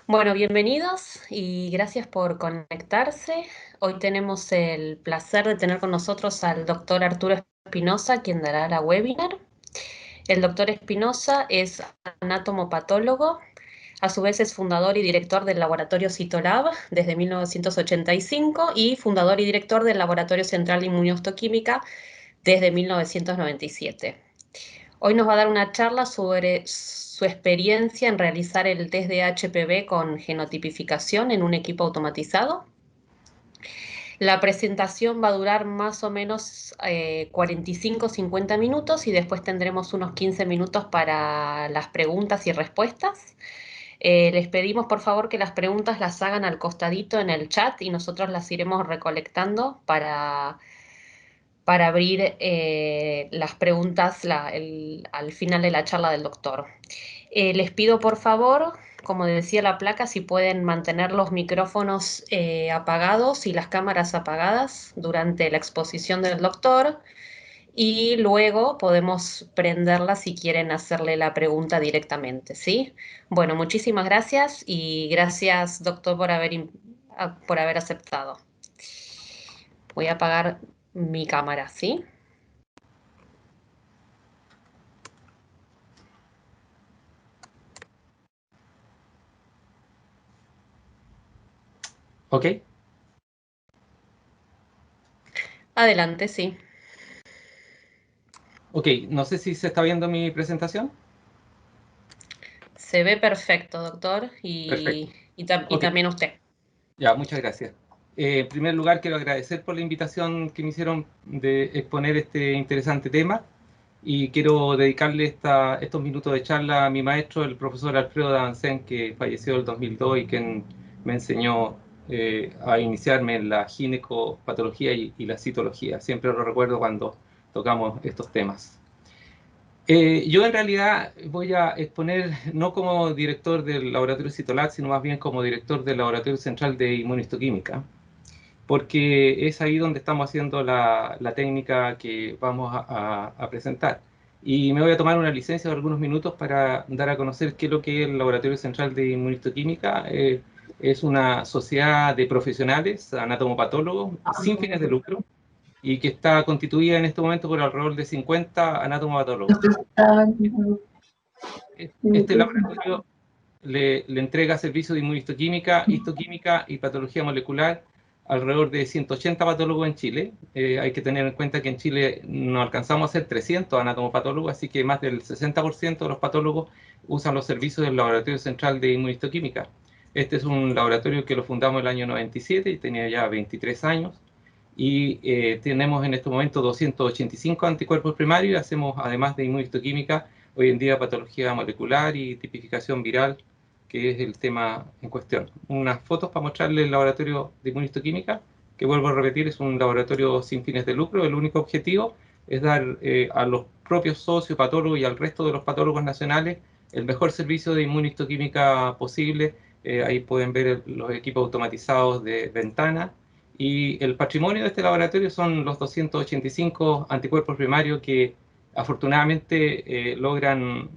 Bueno, bienvenidos y gracias por conectarse. Hoy tenemos el placer de tener con nosotros al doctor Arturo Espinosa, quien dará la webinar. El doctor Espinosa es anatomopatólogo, a su vez es fundador y director del laboratorio Citolab desde 1985 y fundador y director del Laboratorio Central de Inmunohistoquímica desde 1997. Hoy nos va a dar una charla sobre su experiencia en realizar el test de HPV con genotipificación en un equipo automatizado. La presentación va a durar más o menos 45-50 minutos y después tendremos unos 15 minutos para las preguntas y respuestas. Les pedimos por favor que las preguntas las hagan al costadito en el chat y nosotros las iremos recolectando para abrir las preguntas al final de la charla del doctor. Les pido por favor, como decía la placa, si pueden mantener los micrófonos apagados y las cámaras apagadas durante la exposición del doctor y luego podemos prenderla si quieren hacerle la pregunta directamente, ¿sí? Bueno, muchísimas gracias y gracias, doctor, por haber aceptado. Voy a apagar mi cámara, ¿sí? Ok, Adelante, sí. ok, no sé si se está viendo mi presentación. Se ve perfecto, doctor, Perfecto, y ok, también usted. ya, muchas gracias. En primer lugar, quiero agradecer por la invitación que me hicieron de exponer este interesante tema y quiero dedicarle estos minutos de charla a mi maestro, el profesor Alfredo Dancén, que falleció en el 2002 y quien me enseñó a iniciarme en la ginecopatología y la citología. Siempre lo recuerdo cuando tocamos estos temas. Yo en realidad voy a exponer no como director del laboratorio Citolab, sino más bien como director del Laboratorio Central de Inmunistoquímica, porque es ahí donde estamos haciendo la técnica que vamos a presentar. Y me voy a tomar una licencia de algunos minutos para dar a conocer qué es lo que es el Laboratorio Central de Inmunistoquímica. Es una sociedad de profesionales, anatomopatólogos, sin fines de lucro, y que está constituida en este momento por alrededor de 50 anatomopatólogos. Este laboratorio le entrega servicios de inmunohistoquímica, histoquímica y patología molecular a alrededor de 180 patólogos en Chile. Hay que tener en cuenta que en Chile no alcanzamos a ser 300 anatomopatólogos, así que más del 60% de los patólogos usan los servicios del Laboratorio Central de Inmunohistoquímica. Este es un laboratorio que lo fundamos el año 97 y tenía ya 23 años. Y tenemos en este momento 285 anticuerpos primarios y hacemos, además de inmunohistoquímica, hoy en día patología molecular y tipificación viral, que es el tema en cuestión. Unas fotos para mostrarles el laboratorio de inmunistoquímica, que vuelvo a repetir, es un laboratorio sin fines de lucro. El único objetivo es dar a los propios socios patólogos y al resto de los patólogos nacionales el mejor servicio de inmunistoquímica posible. Ahí pueden ver los equipos automatizados de Ventana. Y el patrimonio de este laboratorio son los 285 anticuerpos primarios que afortunadamente logran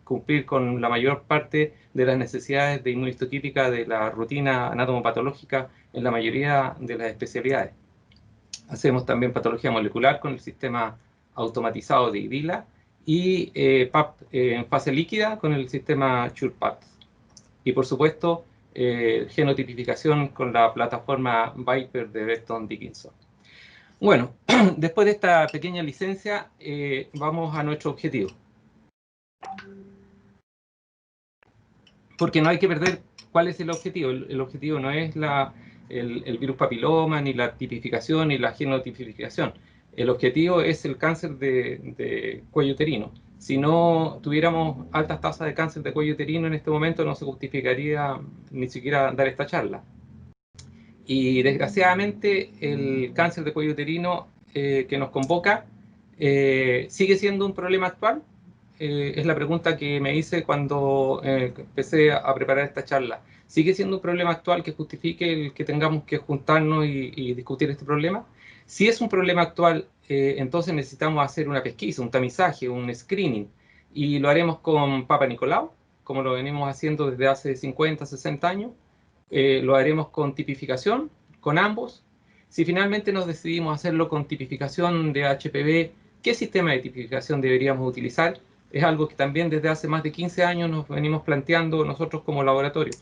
cumplir con la mayor parte de las necesidades de inmunistoquímica de la rutina anatomopatológica en la mayoría de las especialidades. Hacemos también patología molecular con el sistema automatizado de IDILA y PAP en fase líquida con el sistema CurePath. Y por supuesto, genotipificación con la plataforma Viper de Becton Dickinson. Bueno, después de esta pequeña licencia, vamos a nuestro objetivo. Porque no hay que perder cuál es el objetivo. El objetivo no es el virus papiloma, ni la tipificación, ni la genotipificación. El objetivo es el cáncer de cuello uterino. Si no tuviéramos altas tasas de cáncer de cuello uterino en este momento, no se justificaría ni siquiera dar esta charla. Y desgraciadamente el cáncer de cuello uterino que nos convoca sigue siendo un problema actual. Es la pregunta que me hice cuando empecé a preparar esta charla. ¿Sigue siendo un problema actual que justifique el que tengamos que juntarnos y discutir este problema? Si es un problema actual, entonces necesitamos hacer una pesquisa, un tamizaje, un screening. Y lo haremos con Papa Nicolau, como lo venimos haciendo desde hace 50, 60 años. Lo haremos con tipificación, con ambos. Si finalmente nos decidimos hacerlo con tipificación de HPV, ¿qué sistema de tipificación deberíamos utilizar? Es algo que también desde hace más de 15 años nos venimos planteando nosotros como laboratorio.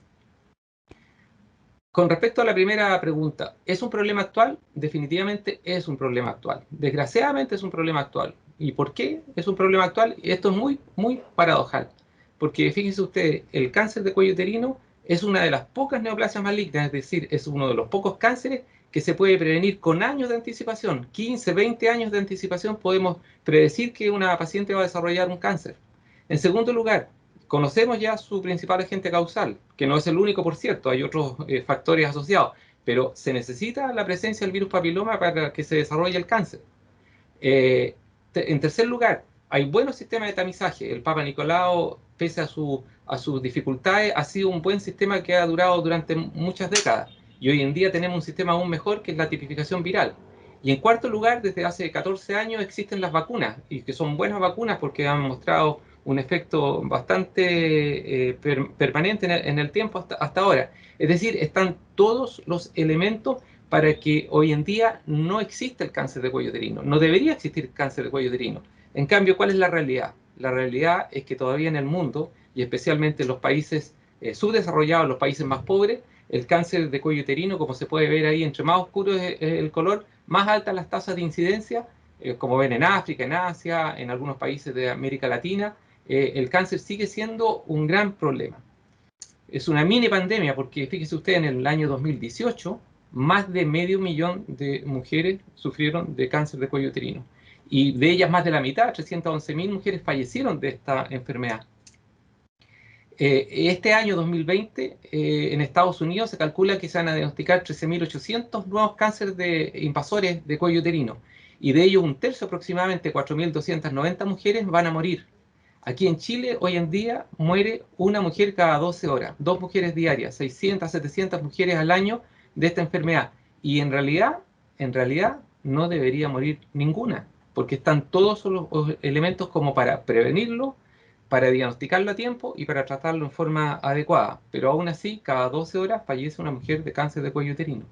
Con respecto a la primera pregunta, ¿es un problema actual? Definitivamente es un problema actual. Desgraciadamente es un problema actual. ¿Y por qué es un problema actual? Esto es muy, muy paradojal. Porque fíjense ustedes, el cáncer de cuello uterino es una de las pocas neoplasias malignas, es decir, es uno de los pocos cánceres que se puede prevenir con años de anticipación. 15, 20 años de anticipación podemos predecir que una paciente va a desarrollar un cáncer. En segundo lugar, conocemos ya su principal agente causal, que no es el único, por cierto, hay otros factores asociados, pero se necesita la presencia del virus papiloma para que se desarrolle el cáncer. En tercer lugar, hay buenos sistemas de tamizaje. El Papa Nicolau, pese a sus dificultades, ha sido un buen sistema que ha durado durante muchas décadas. Y hoy en día tenemos un sistema aún mejor, que es la tipificación viral. Y en cuarto lugar, desde hace 14 años existen las vacunas, y que son buenas vacunas porque han mostrado un efecto bastante permanente en el tiempo hasta ahora. Es decir, están todos los elementos para que hoy en día no exista el cáncer de cuello uterino. No debería existir cáncer de cuello uterino. En cambio, ¿cuál es la realidad? La realidad es que todavía en el mundo, y especialmente en los países subdesarrollados, los países más pobres, el cáncer de cuello uterino, como se puede ver ahí, entre más oscuro es el color, más altas las tasas de incidencia, como ven en África, en Asia, en algunos países de América Latina, el cáncer sigue siendo un gran problema. Es una mini pandemia porque fíjese usted, en el año 2018, más de 500.000 de mujeres sufrieron de cáncer de cuello uterino. Y de ellas más de la mitad, 311.000 mujeres, fallecieron de esta enfermedad. Este año 2020, en Estados Unidos se calcula que se van a diagnosticar 13.800 nuevos cánceres de invasores de cuello uterino. Y de ellos un tercio, aproximadamente 4.290 mujeres, van a morir. Aquí en Chile, hoy en día, muere una mujer cada 12 horas, dos mujeres diarias, 600, 700 mujeres al año de esta enfermedad. Y en realidad, no debería morir ninguna, porque están todos los elementos como para prevenirlo, para diagnosticarlo a tiempo y para tratarlo en forma adecuada. Pero aún así, cada 12 horas fallece una mujer de cáncer de cuello uterino.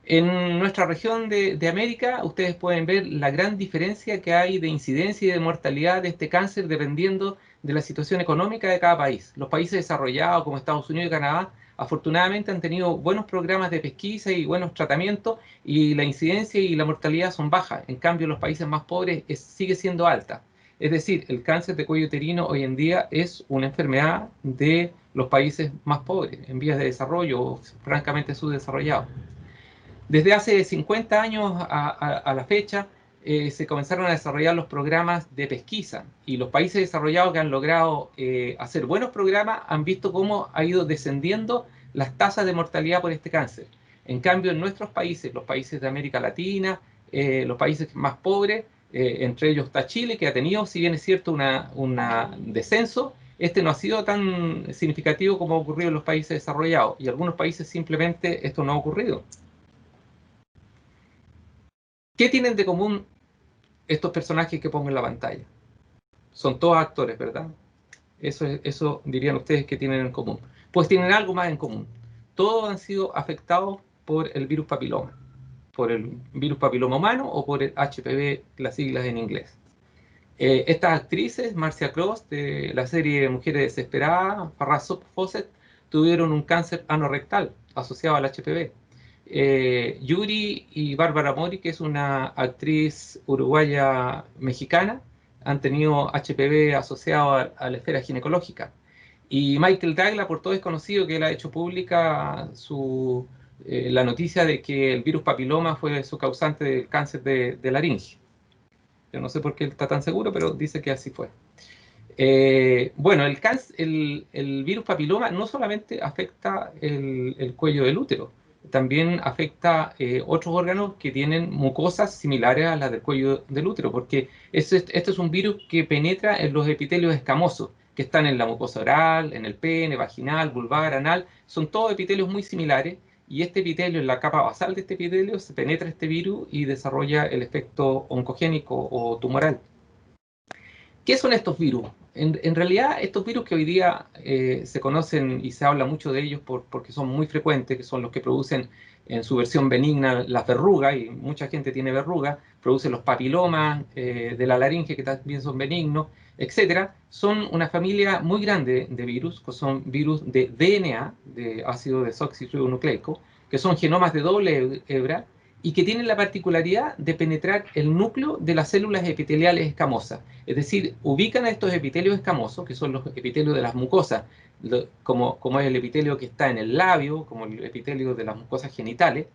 En nuestra región de América, ustedes pueden ver la gran diferencia que hay de incidencia y de mortalidad de este cáncer dependiendo de la situación económica de cada país. Los países desarrollados como Estados Unidos y Canadá, afortunadamente han tenido buenos programas de pesquisa y buenos tratamientos, y la incidencia y la mortalidad son bajas. En cambio, en los países más pobres sigue siendo alta. Es decir, el cáncer de cuello uterino hoy en día es una enfermedad de los países más pobres, en vías de desarrollo o francamente subdesarrollados. Desde hace 50 años a la fecha, se comenzaron a desarrollar los programas de pesquisa, y los países desarrollados que han logrado hacer buenos programas han visto cómo ha ido descendiendo las tasas de mortalidad por este cáncer. En cambio, en nuestros países, los países de América Latina, los países más pobres, entre ellos está Chile, que ha tenido, si bien es cierto, un descenso, este no ha sido tan significativo como ha ocurrido en los países desarrollados, y en algunos países simplemente esto no ha ocurrido. ¿Qué tienen de común estos personajes que pongo en la pantalla? Son todos actores, ¿verdad? Eso dirían ustedes que tienen en común. Pues tienen algo más en común. Todos han sido afectados por el virus papiloma. Por el virus papiloma humano o por el HPV, las siglas en inglés. Estas actrices, Marcia Cross, de la serie Mujeres Desesperadas, Farrah Fawcett, tuvieron un cáncer anorrectal asociado al HPV. Yuri y Bárbara Mori, que es una actriz uruguaya mexicana, han tenido HPV asociado a la esfera ginecológica. Y Michael Douglas, por todo es conocido que él ha hecho pública la noticia de que el virus papiloma fue su causante del cáncer de laringe. Yo no sé por qué él está tan seguro, pero dice que así fue. Bueno, el virus papiloma no solamente afecta el cuello del útero, también afecta otros órganos que tienen mucosas similares a las del cuello del útero, porque este es un virus que penetra en los epitelios escamosos, que están en la mucosa oral, en el pene, vaginal, vulvar, anal, son todos epitelios muy similares, y este epitelio, en la capa basal de este epitelio, se penetra este virus y desarrolla el efecto oncogénico o tumoral. ¿Qué son estos virus? En realidad, estos virus que hoy día se conocen y se habla mucho de ellos porque son muy frecuentes, que son los que producen en su versión benigna las verrugas, y mucha gente tiene verrugas, producen los papilomas de la laringe, que también son benignos, etcétera, son una familia muy grande de virus, que son virus de DNA, de ácido desoxirribonucleico, que son genomas de doble hebra, y que tienen la particularidad de penetrar el núcleo de las células epiteliales escamosas. Es decir, ubican a estos epitelios escamosos, que son los epitelios de las mucosas, como es el epitelio que está en el labio, como el epitelio de las mucosas genitales.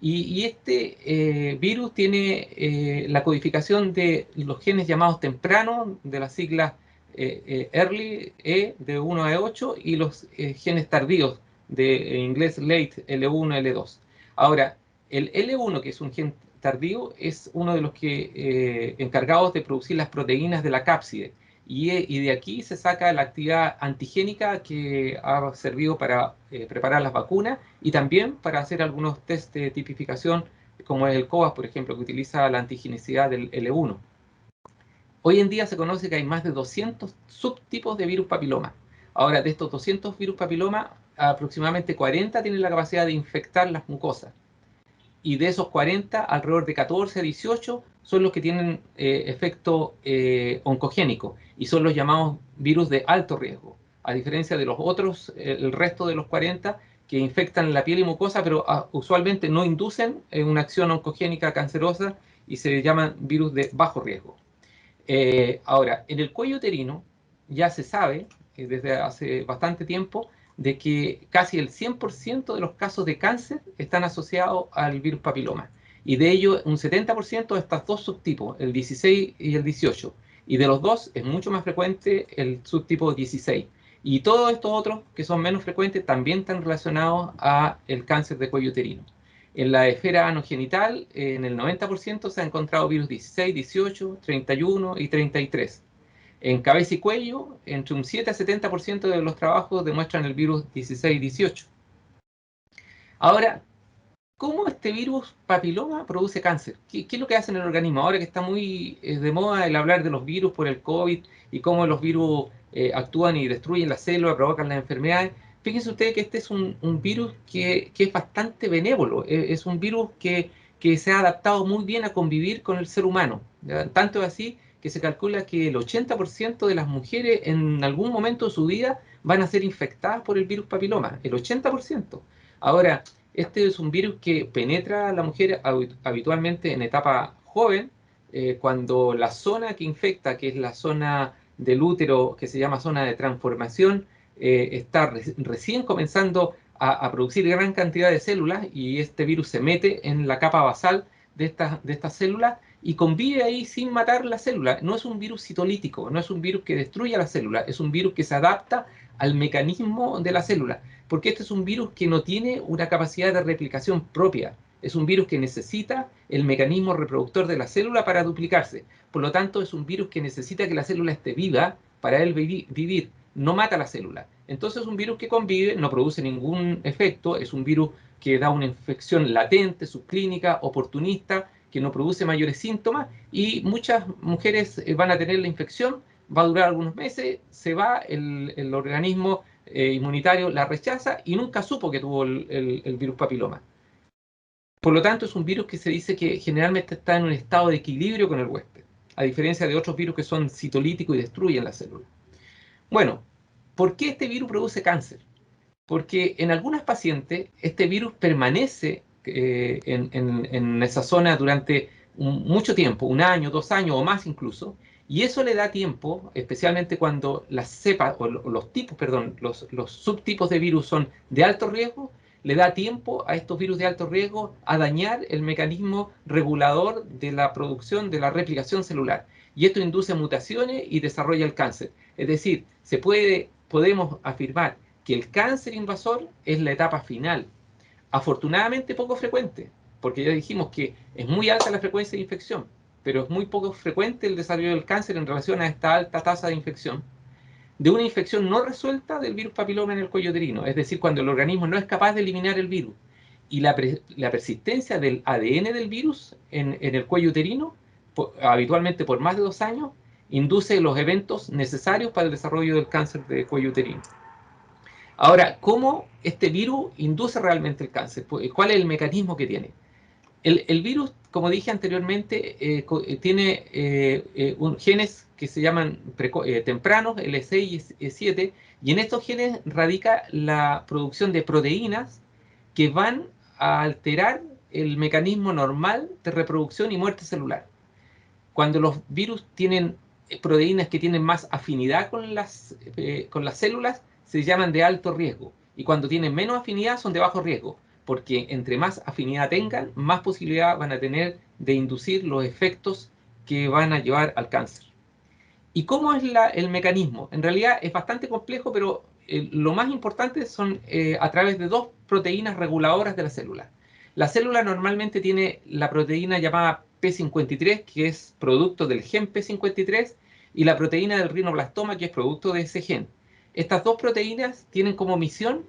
Y este virus tiene la codificación de los genes llamados tempranos, de las siglas early, E, de 1 a E8, y los genes tardíos, de en inglés late, L1, L2. Ahora, el L1, que es un gen tardío, es uno de los que encargados de producir las proteínas de la cápside. Y de aquí se saca la actividad antigénica que ha servido para preparar las vacunas y también para hacer algunos test de tipificación, como es el COAS, por ejemplo, que utiliza la antigenicidad del L1. Hoy en día se conoce que hay más de 200 subtipos de virus papiloma. Ahora, de estos 200 virus papiloma, aproximadamente 40 tienen la capacidad de infectar las mucosas. Y de esos 40, alrededor de 14 a 18 son los que tienen efecto oncogénico y son los llamados virus de alto riesgo, a diferencia de los otros, el resto de los 40 que infectan la piel y mucosa, pero usualmente no inducen una acción oncogénica cancerosa y se llaman virus de bajo riesgo. Ahora, en el cuello uterino ya se sabe desde hace bastante tiempo de que casi el 100% de los casos de cáncer están asociados al virus papiloma. Y de ello, un 70% de estos dos subtipos, el 16 y el 18. Y de los dos es mucho más frecuente el subtipo 16. Y todos estos otros que son menos frecuentes también están relacionados al cáncer de cuello uterino. En la esfera anogenital, en el 90% se ha encontrado virus 16, 18, 31 y 33. En cabeza y cuello, entre un 7 a 70% de los trabajos demuestran el virus 16-18. Ahora, ¿cómo este virus papiloma produce cáncer? ¿Qué es lo que hace en el organismo? Ahora que está muy de moda el hablar de los virus por el COVID y cómo los virus actúan y destruyen las células, provocan las enfermedades. Fíjense ustedes que este es un virus que es bastante benévolo. Es un virus que se ha adaptado muy bien a convivir con el ser humano. ¿Ya? Tanto es así que se calcula que el 80% de las mujeres en algún momento de su vida van a ser infectadas por el virus papiloma. El 80%. Ahora, este es un virus que penetra a la mujer habitualmente en etapa joven, cuando la zona que infecta, que es la zona del útero, que se llama zona de transformación, está recién comenzando a producir gran cantidad de células, y este virus se mete en la capa basal de estas células y convive ahí sin matar la célula. No es un virus citolítico, no es un virus que destruya la célula, es un virus que se adapta al mecanismo de la célula, porque este es un virus que no tiene una capacidad de replicación propia. Es un virus que necesita el mecanismo reproductor de la célula para duplicarse. Por lo tanto, es un virus que necesita que la célula esté viva para él vivir. No mata la célula. Entonces es un virus que convive, no produce ningún efecto, es un virus que da una infección latente, subclínica, oportunista, que no produce mayores síntomas, y muchas mujeres van a tener la infección, va a durar algunos meses, se va, el organismo inmunitario la rechaza y nunca supo que tuvo el virus papiloma. Por lo tanto, es un virus que se dice que generalmente está en un estado de equilibrio con el huésped, a diferencia de otros virus que son citolíticos y destruyen la célula. Bueno, ¿por qué este virus produce cáncer? Porque en algunas pacientes este virus permanece en esa zona durante mucho tiempo, un año, 2 años o más incluso, y eso le da tiempo, especialmente cuando las cepas, o los tipos, perdón, los subtipos de virus son de alto riesgo, le da tiempo a estos virus de alto riesgo a dañar el mecanismo regulador de la producción, de la replicación celular. Y esto induce mutaciones y desarrolla el cáncer. Es decir, podemos afirmar que el cáncer invasor es la etapa final. Afortunadamente poco frecuente, porque ya dijimos que es muy alta la frecuencia de infección, pero es muy poco frecuente el desarrollo del cáncer en relación a esta alta tasa de infección, de una infección no resuelta del virus papiloma en el cuello uterino, es decir, cuando el organismo no es capaz de eliminar el virus. Y la persistencia del ADN del virus en el cuello uterino, habitualmente por más de 2 años, induce los eventos necesarios para el desarrollo del cáncer de cuello uterino. Ahora, ¿cómo este virus induce realmente el cáncer? ¿Cuál es el mecanismo que tiene? El virus, como dije anteriormente, tiene genes que se llaman tempranos, L6 y E7, y en estos genes radica la producción de proteínas que van a alterar el mecanismo normal de reproducción y muerte celular. Cuando los virus tienen proteínas que tienen más afinidad con las células, se llaman de alto riesgo. Y cuando tienen menos afinidad, son de bajo riesgo. Porque entre más afinidad tengan, más posibilidad van a tener de inducir los efectos que van a llevar al cáncer. ¿Y cómo es el mecanismo? En realidad es bastante complejo, pero lo más importante son a través de dos proteínas reguladoras de la célula. La célula normalmente tiene la proteína llamada P53, que es producto del gen P53, y la proteína del rinoblastoma, que es producto de ese gen. Estas dos proteínas tienen como misión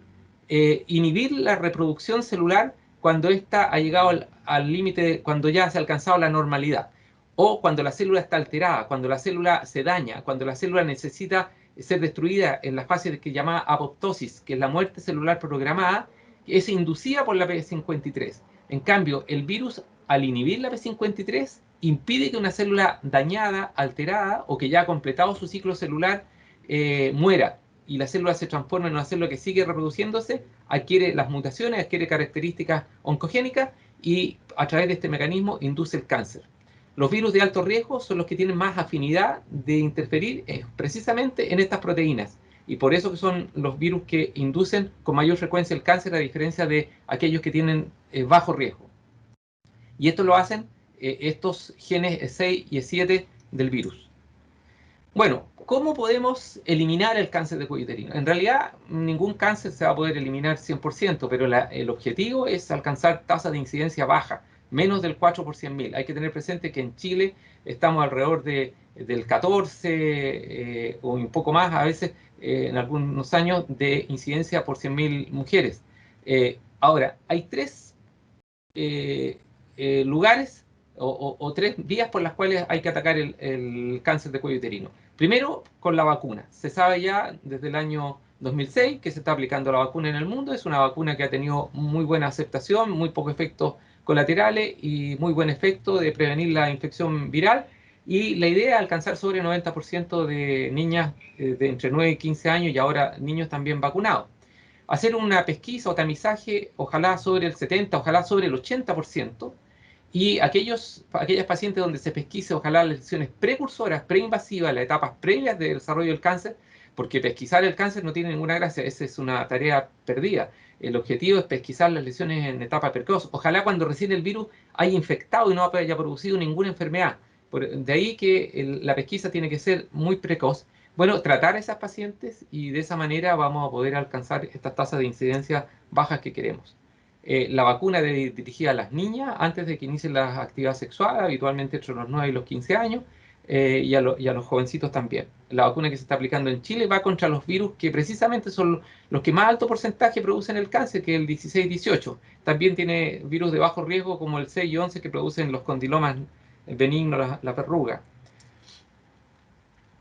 inhibir la reproducción celular cuando ésta ha llegado al límite, cuando ya se ha alcanzado la normalidad, o cuando la célula está alterada, cuando la célula se daña, cuando la célula necesita ser destruida en la fase que llamada apoptosis, que es la muerte celular programada, que es inducida por la P53. En cambio, el virus, al inhibir la P53, impide que una célula dañada, alterada o que ya ha completado su ciclo celular muera, y la célula se transforma en una célula que sigue reproduciéndose, adquiere las mutaciones, adquiere características oncogénicas y a través de este mecanismo induce el cáncer. Los virus de alto riesgo son los que tienen más afinidad de interferir precisamente en estas proteínas, y por eso que son los virus que inducen con mayor frecuencia el cáncer, a diferencia de aquellos que tienen bajo riesgo. Y esto lo hacen estos genes E6 y E7 del virus. Bueno, ¿cómo podemos eliminar el cáncer de cuello uterino? En realidad, ningún cáncer se va a poder eliminar 100%, pero el objetivo es alcanzar tasas de incidencia baja, menos del 4 por 100.000. Hay que tener presente que en Chile estamos alrededor del 14 o un poco más, a veces en algunos años, de incidencia por 100.000 mujeres. Ahora, hay tres lugares o tres vías por las cuales hay que atacar el cáncer de cuello uterino. Primero, con la vacuna. Se sabe ya desde el año 2006 que se está aplicando la vacuna en el mundo. Es una vacuna que ha tenido muy buena aceptación, muy pocos efectos colaterales y muy buen efecto de prevenir la infección viral. Y la idea es alcanzar sobre el 90% de niñas de entre 9 y 15 años, y ahora niños también vacunados. Hacer una pesquisa o tamizaje, ojalá sobre el 70, ojalá sobre el 80%, y aquellas pacientes donde se pesquise, ojalá las lesiones precursoras, preinvasivas, las etapas previas del desarrollo del cáncer, porque pesquisar el cáncer no tiene ninguna gracia, esa es una tarea perdida. El objetivo es pesquisar las lesiones en etapa precoz. Ojalá cuando recién el virus haya infectado y no haya producido ninguna enfermedad. De ahí que la pesquisa tiene que ser muy precoz. Bueno, tratar a esas pacientes, y de esa manera vamos a poder alcanzar estas tasas de incidencia bajas que queremos. La vacuna dirigida a las niñas antes de que inicien la actividad sexual, habitualmente entre los 9 y los 15 años, y a los jovencitos también. La vacuna que se está aplicando en Chile va contra los virus que precisamente son los que más alto porcentaje producen el cáncer, que es el 16-18. También tiene virus de bajo riesgo como el 6 y 11 que producen los condilomas benignos, la verruga.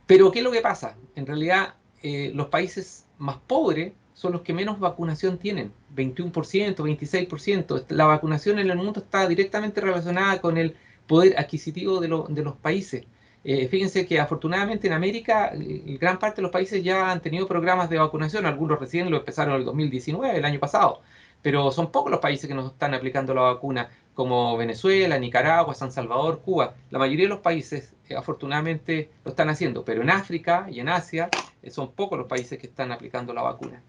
Pero ¿qué es lo que pasa? En realidad, los países más pobres son los que menos vacunación tienen, 21%, 26%. La vacunación en el mundo está directamente relacionada con el poder adquisitivo de los países. Fíjense que afortunadamente en América, gran parte de los países ya han tenido programas de vacunación, algunos recién lo empezaron en el 2019, el año pasado, pero son pocos los países que nos están aplicando la vacuna, como Venezuela, Nicaragua, San Salvador, Cuba. La mayoría de los países, afortunadamente, lo están haciendo, pero en África y en Asia son pocos los países que están aplicando la vacuna.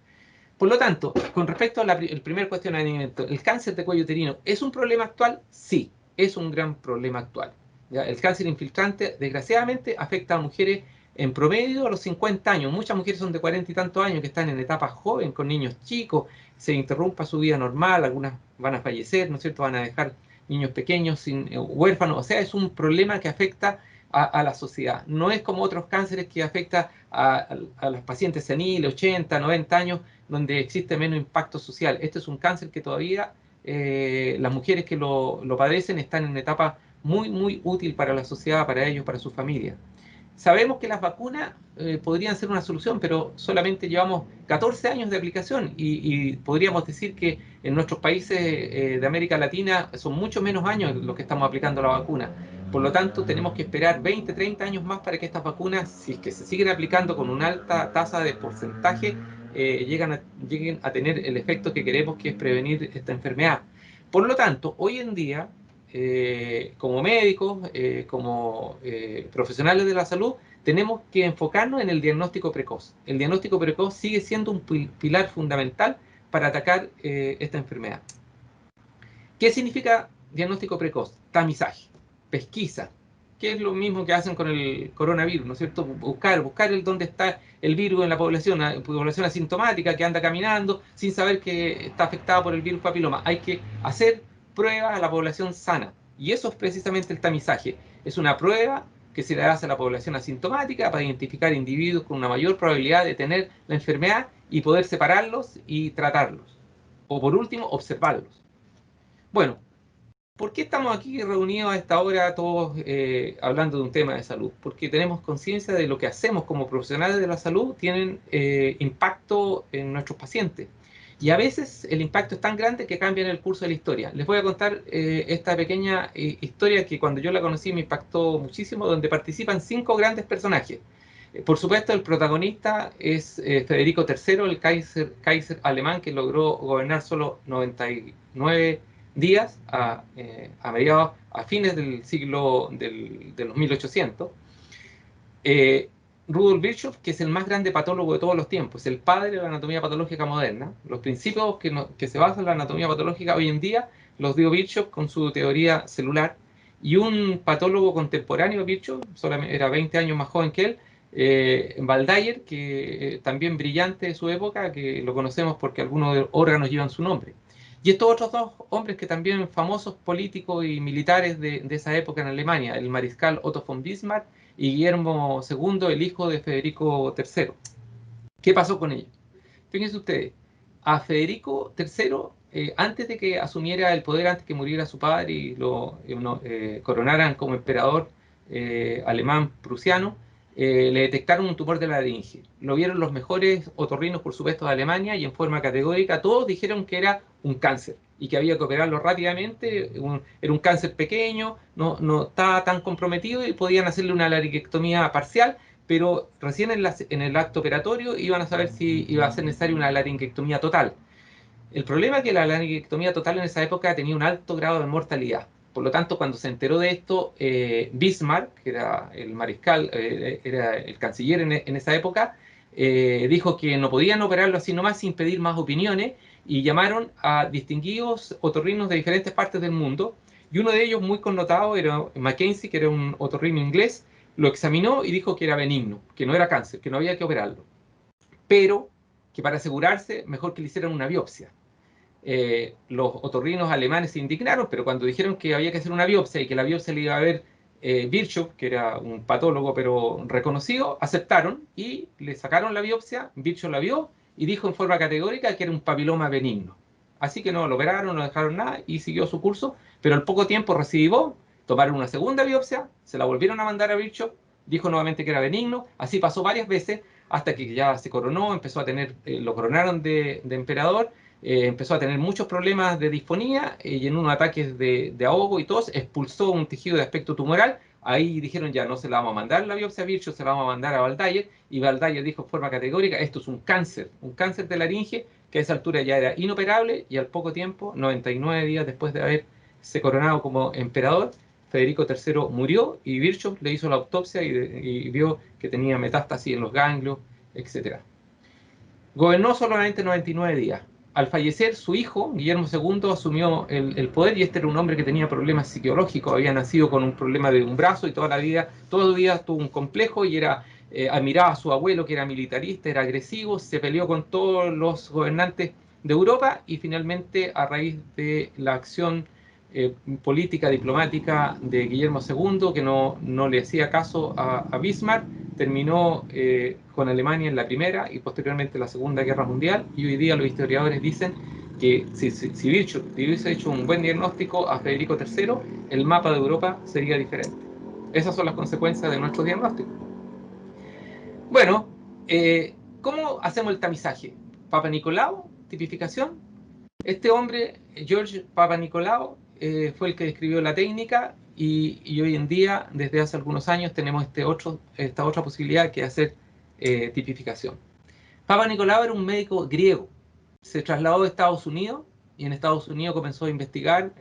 Por lo tanto, con respecto al primer cuestionamiento, ¿el cáncer de cuello uterino es un problema actual? Sí, es un gran problema actual. ¿Ya? El cáncer infiltrante, desgraciadamente, afecta a mujeres en promedio a los 50 años. Muchas mujeres son de 40 y tantos años, que están en etapa joven, con niños chicos, se interrumpa su vida normal, algunas van a fallecer, ¿no es cierto? Van a dejar niños pequeños, huérfanos. O sea, es un problema que afecta a la sociedad. No es como otros cánceres que afecta a los pacientes seniles, 80, 90 años, donde existe menos impacto social. Este es un cáncer que todavía las mujeres que lo padecen están en una etapa muy, muy útil para la sociedad, para ellos, para su familia. Sabemos que las vacunas podrían ser una solución, pero solamente llevamos 14 años de aplicación y podríamos decir que en nuestros países de América Latina son mucho menos años los que estamos aplicando la vacuna. Por lo tanto, tenemos que esperar 20, 30 años más para que estas vacunas, si es que se siguen aplicando con una alta tasa de porcentaje, lleguen a tener el efecto que queremos, que es prevenir esta enfermedad. Por lo tanto, hoy en día, como médicos, como profesionales de la salud, tenemos que enfocarnos en el diagnóstico precoz. El diagnóstico precoz sigue siendo un pilar fundamental para atacar esta enfermedad. ¿Qué significa diagnóstico precoz? Tamizaje, pesquisa, que es lo mismo que hacen con el coronavirus, ¿no es cierto? Buscar dónde está el virus en la población asintomática que anda caminando sin saber que está afectada por el virus papiloma. Hay que hacer pruebas a la población sana. Y eso es precisamente el tamizaje. Es una prueba que se le hace a la población asintomática para identificar individuos con una mayor probabilidad de tener la enfermedad y poder separarlos y tratarlos. O por último, observarlos. Bueno, ¿por qué estamos aquí reunidos a esta hora todos hablando de un tema de salud? Porque tenemos conciencia de lo que hacemos como profesionales de la salud tienen impacto en nuestros pacientes. Y a veces el impacto es tan grande que cambia el curso de la historia. Les voy a contar esta pequeña historia que cuando yo la conocí me impactó muchísimo, donde participan 5 grandes personajes. Por supuesto, el protagonista es Federico III, el Kaiser alemán, que logró gobernar solo 99 días a fines del siglo de los 1800. Rudolf Virchow, que es el más grande patólogo de todos los tiempos, es el padre de la anatomía patológica moderna. Los principios que se basan en la anatomía patológica hoy en día los dio Virchow con su teoría celular. Y un patólogo contemporáneo, Virchow, solamente era 20 años más joven que él, Waldayer, que también brillante de su época, que lo conocemos porque algunos órganos llevan su nombre. Y estos otros 2 hombres que también famosos políticos y militares de esa época en Alemania, el mariscal Otto von Bismarck y Guillermo II, el hijo de Federico III. ¿Qué pasó con ellos? Fíjense ustedes, a Federico III, antes de que asumiera el poder, antes que muriera su padre y lo coronaran como emperador alemán prusiano, le detectaron un tumor de la laringe. Lo vieron los mejores otorrinos, por supuesto, de Alemania, y en forma categórica todos dijeron que era un cáncer y que había que operarlo rápidamente. Era un cáncer pequeño, no estaba tan comprometido y podían hacerle una laringectomía parcial, pero recién en el acto operatorio iban a saber si iba a ser necesaria una laringectomía total. El problema es que la laringectomía total en esa época tenía un alto grado de mortalidad. Por lo tanto, cuando se enteró de esto, Bismarck, que era el mariscal, era el canciller en esa época, dijo que no podían operarlo así nomás sin pedir más opiniones y llamaron a distinguidos otorrinos de diferentes partes del mundo. Y uno de ellos, muy connotado, era Mackenzie, que era un otorrino inglés, lo examinó y dijo que era benigno, que no era cáncer, que no había que operarlo. Pero que para asegurarse, mejor que le hicieran una biopsia. Los otorrinos alemanes se indignaron, pero cuando dijeron que había que hacer una biopsia y que la biopsia le iba a ver Virchow, que era un patólogo pero reconocido, aceptaron y le sacaron la biopsia. Virchow la vio y dijo en forma categórica que era un papiloma benigno. Así que no lo operaron, no dejaron nada y siguió su curso, pero al poco tiempo recibió, tomaron una segunda biopsia, se la volvieron a mandar a Virchow, dijo nuevamente que era benigno, así pasó varias veces hasta que ya se coronó, empezó a tener, lo coronaron de emperador. Empezó a tener muchos problemas de disfonía y en unos ataques de ahogo y tos expulsó un tejido de aspecto tumoral. Ahí dijeron ya no se la vamos a mandar la biopsia a Virchow, se la vamos a mandar a Waldayer, y Waldayer dijo en forma categórica, esto es un cáncer de laringe que a esa altura ya era inoperable, y al poco tiempo, 99 días después de haberse coronado como emperador, Federico III murió y Virchow le hizo la autopsia y vio que tenía metástasis en los ganglios, etc. Gobernó solamente 99 días. Al fallecer su hijo, Guillermo II, asumió el poder, y este era un hombre que tenía problemas psicológicos, había nacido con un problema de un brazo y toda la vida tuvo un complejo y admiraba a su abuelo, que era militarista, era agresivo, se peleó con todos los gobernantes de Europa y finalmente, a raíz de la acción política diplomática de Guillermo II, que no le hacía caso a Bismarck, terminó con Alemania en la Primera y posteriormente la Segunda Guerra Mundial, y hoy día los historiadores dicen que si Virchow hubiese hecho un buen diagnóstico a Federico III, el mapa de Europa sería diferente. Esas son las consecuencias de nuestro diagnóstico. Bueno, ¿cómo hacemos el tamizaje? Papa Nicolau, tipificación. Este hombre, George Papanicolaou, fue el que describió la técnica y hoy en día, desde hace algunos años, tenemos esta otra posibilidad que es hacer tipificación. Papanicolaou era un médico griego. Se trasladó a Estados Unidos y en Estados Unidos comenzó a investigar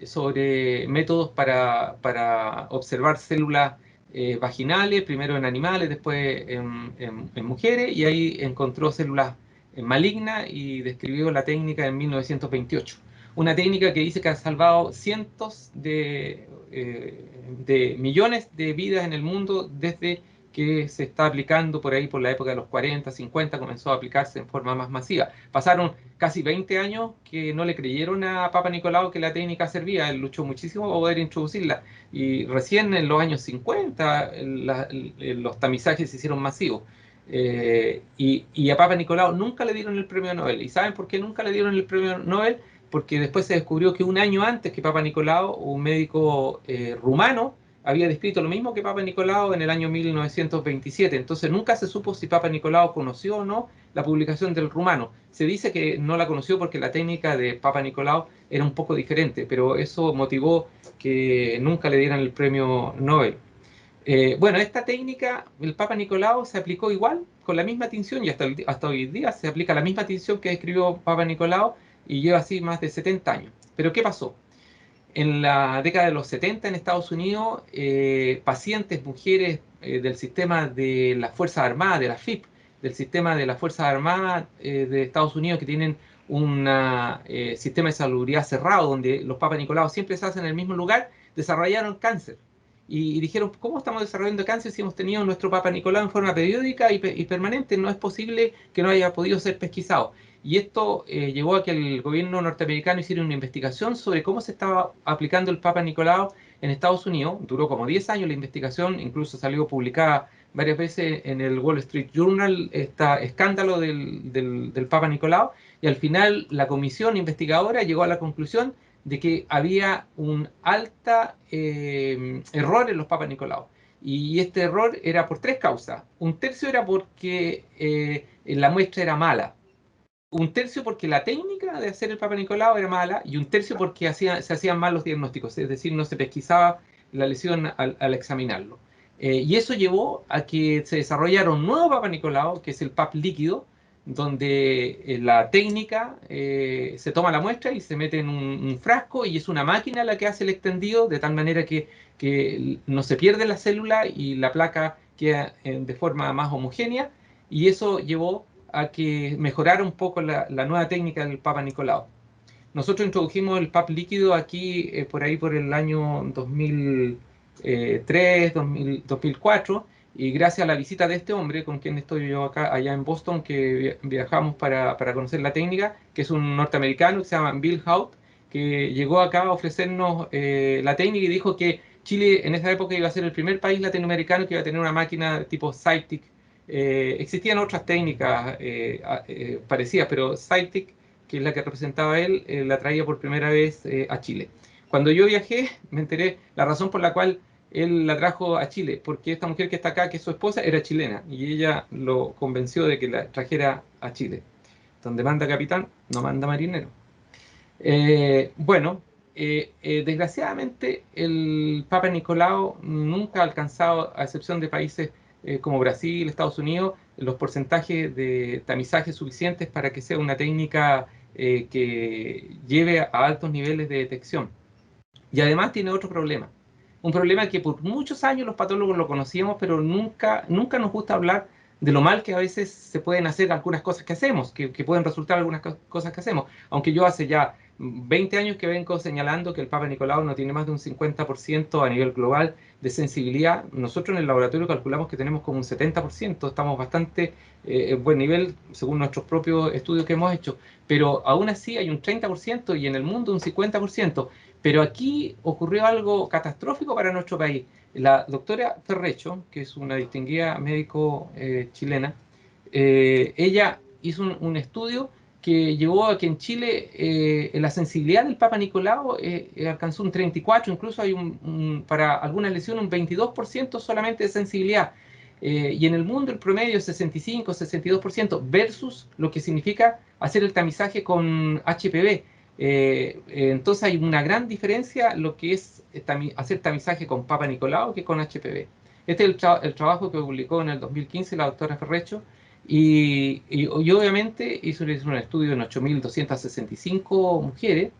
sobre métodos para observar células vaginales, primero en animales, después en mujeres, y ahí encontró células malignas y describió la técnica en 1928. Una técnica que dice que ha salvado cientos de millones de vidas en el mundo desde que se está aplicando por ahí por la época de los 40, 50, comenzó a aplicarse en forma más masiva. Pasaron casi 20 años que no le creyeron a Papanicolaou que la técnica servía, él luchó muchísimo para poder introducirla y recién en los años 50 los tamizajes se hicieron masivos. Y a Papanicolaou nunca le dieron el premio Nobel. ¿Y saben por qué nunca le dieron el premio Nobel? Porque después se descubrió que un año antes que Papanicolaou, un médico rumano, había descrito lo mismo que Papanicolaou en el año 1927. Entonces nunca se supo si Papanicolaou conoció o no la publicación del rumano. Se dice que no la conoció porque la técnica de Papanicolaou era un poco diferente, pero eso motivó que nunca le dieran el premio Nobel. Bueno, esta técnica, el Papanicolaou se aplicó igual, con la misma tinción, y hasta hoy día se aplica la misma tinción que escribió Papanicolaou y lleva así más de 70 años. Pero ¿qué pasó? En la década de los 70 en Estados Unidos, pacientes, mujeres del sistema de las Fuerzas Armadas, de la FIP, del sistema de las Fuerzas Armadas de Estados Unidos, que tienen un sistema de salubridad cerrado, donde los Papa Nicolau siempre se hacen en el mismo lugar, desarrollaron cáncer. Y dijeron, ¿cómo estamos desarrollando cáncer si hemos tenido nuestro Papa Nicolau en forma periódica y permanente? No es posible que no haya podido ser pesquisado. Y esto llevó a que el gobierno norteamericano hiciera una investigación sobre cómo se estaba aplicando el Papa Nicolau en Estados Unidos. Duró como 10 años la investigación, incluso salió publicada varias veces en el Wall Street Journal este escándalo del Papa Nicolau. Y al final la comisión investigadora llegó a la conclusión de que había un alta error en los Papa Nicolau. Y este error era por tres causas. Un tercio era porque la muestra era mala, un tercio porque la técnica de hacer el Papa Nicolau era mala y un tercio porque se hacían mal los diagnósticos, es decir, no se pesquisaba la lesión al examinarlo. Y eso llevó a que se desarrollara un nuevo Papa Nicolau, que es el PAP líquido, donde la técnica se toma la muestra y se mete en un frasco y es una máquina la que hace el extendido, de tal manera que no se pierde la célula y la placa queda de forma más homogénea, y eso llevó a que mejorara un poco la nueva técnica del Papa Nicolau. Nosotros introdujimos el PAP líquido aquí por ahí por el año 2003, 2004, y gracias a la visita de este hombre, con quien estoy yo acá, allá en Boston, que viajamos para conocer la técnica, que es un norteamericano que se llama Bill Hout, que llegó acá a ofrecernos la técnica y dijo que Chile en esa época iba a ser el primer país latinoamericano que iba a tener una máquina tipo Cytic. Existían otras técnicas parecidas, pero Cytic, que es la que representaba él, la traía por primera vez a Chile. Cuando yo viajé, me enteré la razón por la cual él la trajo a Chile, porque esta mujer que está acá, que es su esposa, era chilena, y ella lo convenció de que la trajera a Chile. Donde manda capitán, no manda marinero. Bueno, desgraciadamente el Papa Nicolau nunca ha alcanzado, a excepción de países como Brasil, Estados Unidos, los porcentajes de tamizaje suficientes para que sea una técnica que lleve a altos niveles de detección. Y además tiene otro problema. Un problema que por muchos años los patólogos lo conocíamos, pero nunca nos gusta hablar de lo mal que a veces se pueden hacer algunas cosas que hacemos, que pueden resultar algunas cosas que hacemos. Aunque yo hace ya 20 años que vengo señalando que el Papa Nicolau no tiene más de un 50% a nivel global de sensibilidad. Nosotros en el laboratorio calculamos que tenemos como un 70%, estamos bastante en buen nivel según nuestros propios estudios que hemos hecho, pero aún así hay un 30% y en el mundo un 50%. Pero aquí ocurrió algo catastrófico para nuestro país. La doctora Ferrecho, que es una distinguida médico chilena, ella hizo un estudio que llevó a que en Chile la sensibilidad del Papa Nicolau alcanzó un 34%, incluso hay para algunas lesiones un 22% solamente de sensibilidad. y en el mundo el promedio es 65-62% versus lo que significa hacer el tamizaje con HPV. Entonces hay una gran diferencia lo que es hacer tamizaje con Papa Nicolau que con HPV. Este es el trabajo que publicó en el 2015 la doctora Ferrecho y obviamente hizo un estudio en 8.265 mujeres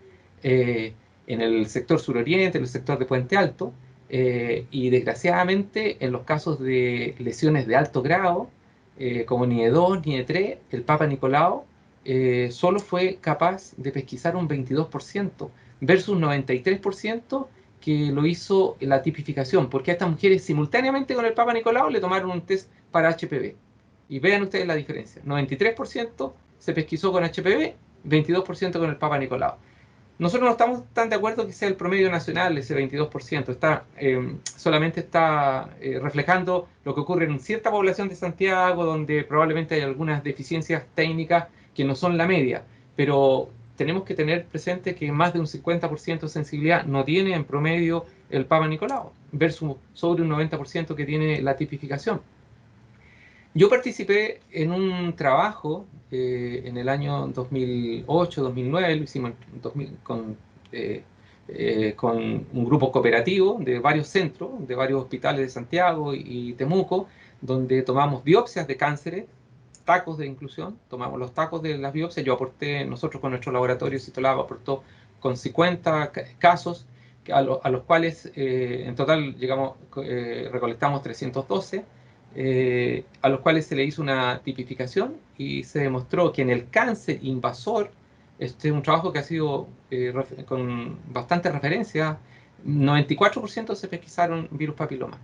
en el sector suroriente, en el sector de Puente Alto, y desgraciadamente en los casos de lesiones de alto grado, como NIE 2, NIE 3, el Papa Nicolau solo fue capaz de pesquisar un 22% versus 93% que lo hizo la tipificación, porque a estas mujeres simultáneamente con el Papa Nicolau le tomaron un test para HPV. Y vean ustedes la diferencia, 93% se pesquisó con HPV, 22% con el Papa Nicolau. Nosotros no estamos tan de acuerdo que sea el promedio nacional ese 22%, solamente está reflejando lo que ocurre en cierta población de Santiago, donde probablemente hay algunas deficiencias técnicas que no son la media, pero tenemos que tener presente que más de un 50% de sensibilidad no tiene en promedio el Papa Nicolau, versus sobre un 90% que tiene la tipificación. Yo participé en un trabajo en el año 2008-2009, lo hicimos con un grupo cooperativo de varios centros, de varios hospitales de Santiago y Temuco, donde tomamos biopsias de cánceres, tacos de inclusión, tomamos los tacos de las biopsias, yo aporté, nosotros con nuestro laboratorio Citolab aportó con 50 casos, a los cuales en total recolectamos 312, a los cuales se le hizo una tipificación y se demostró que en el cáncer invasor, este es un trabajo que ha sido con bastante referencia, 94% se pesquisaron virus papiloma.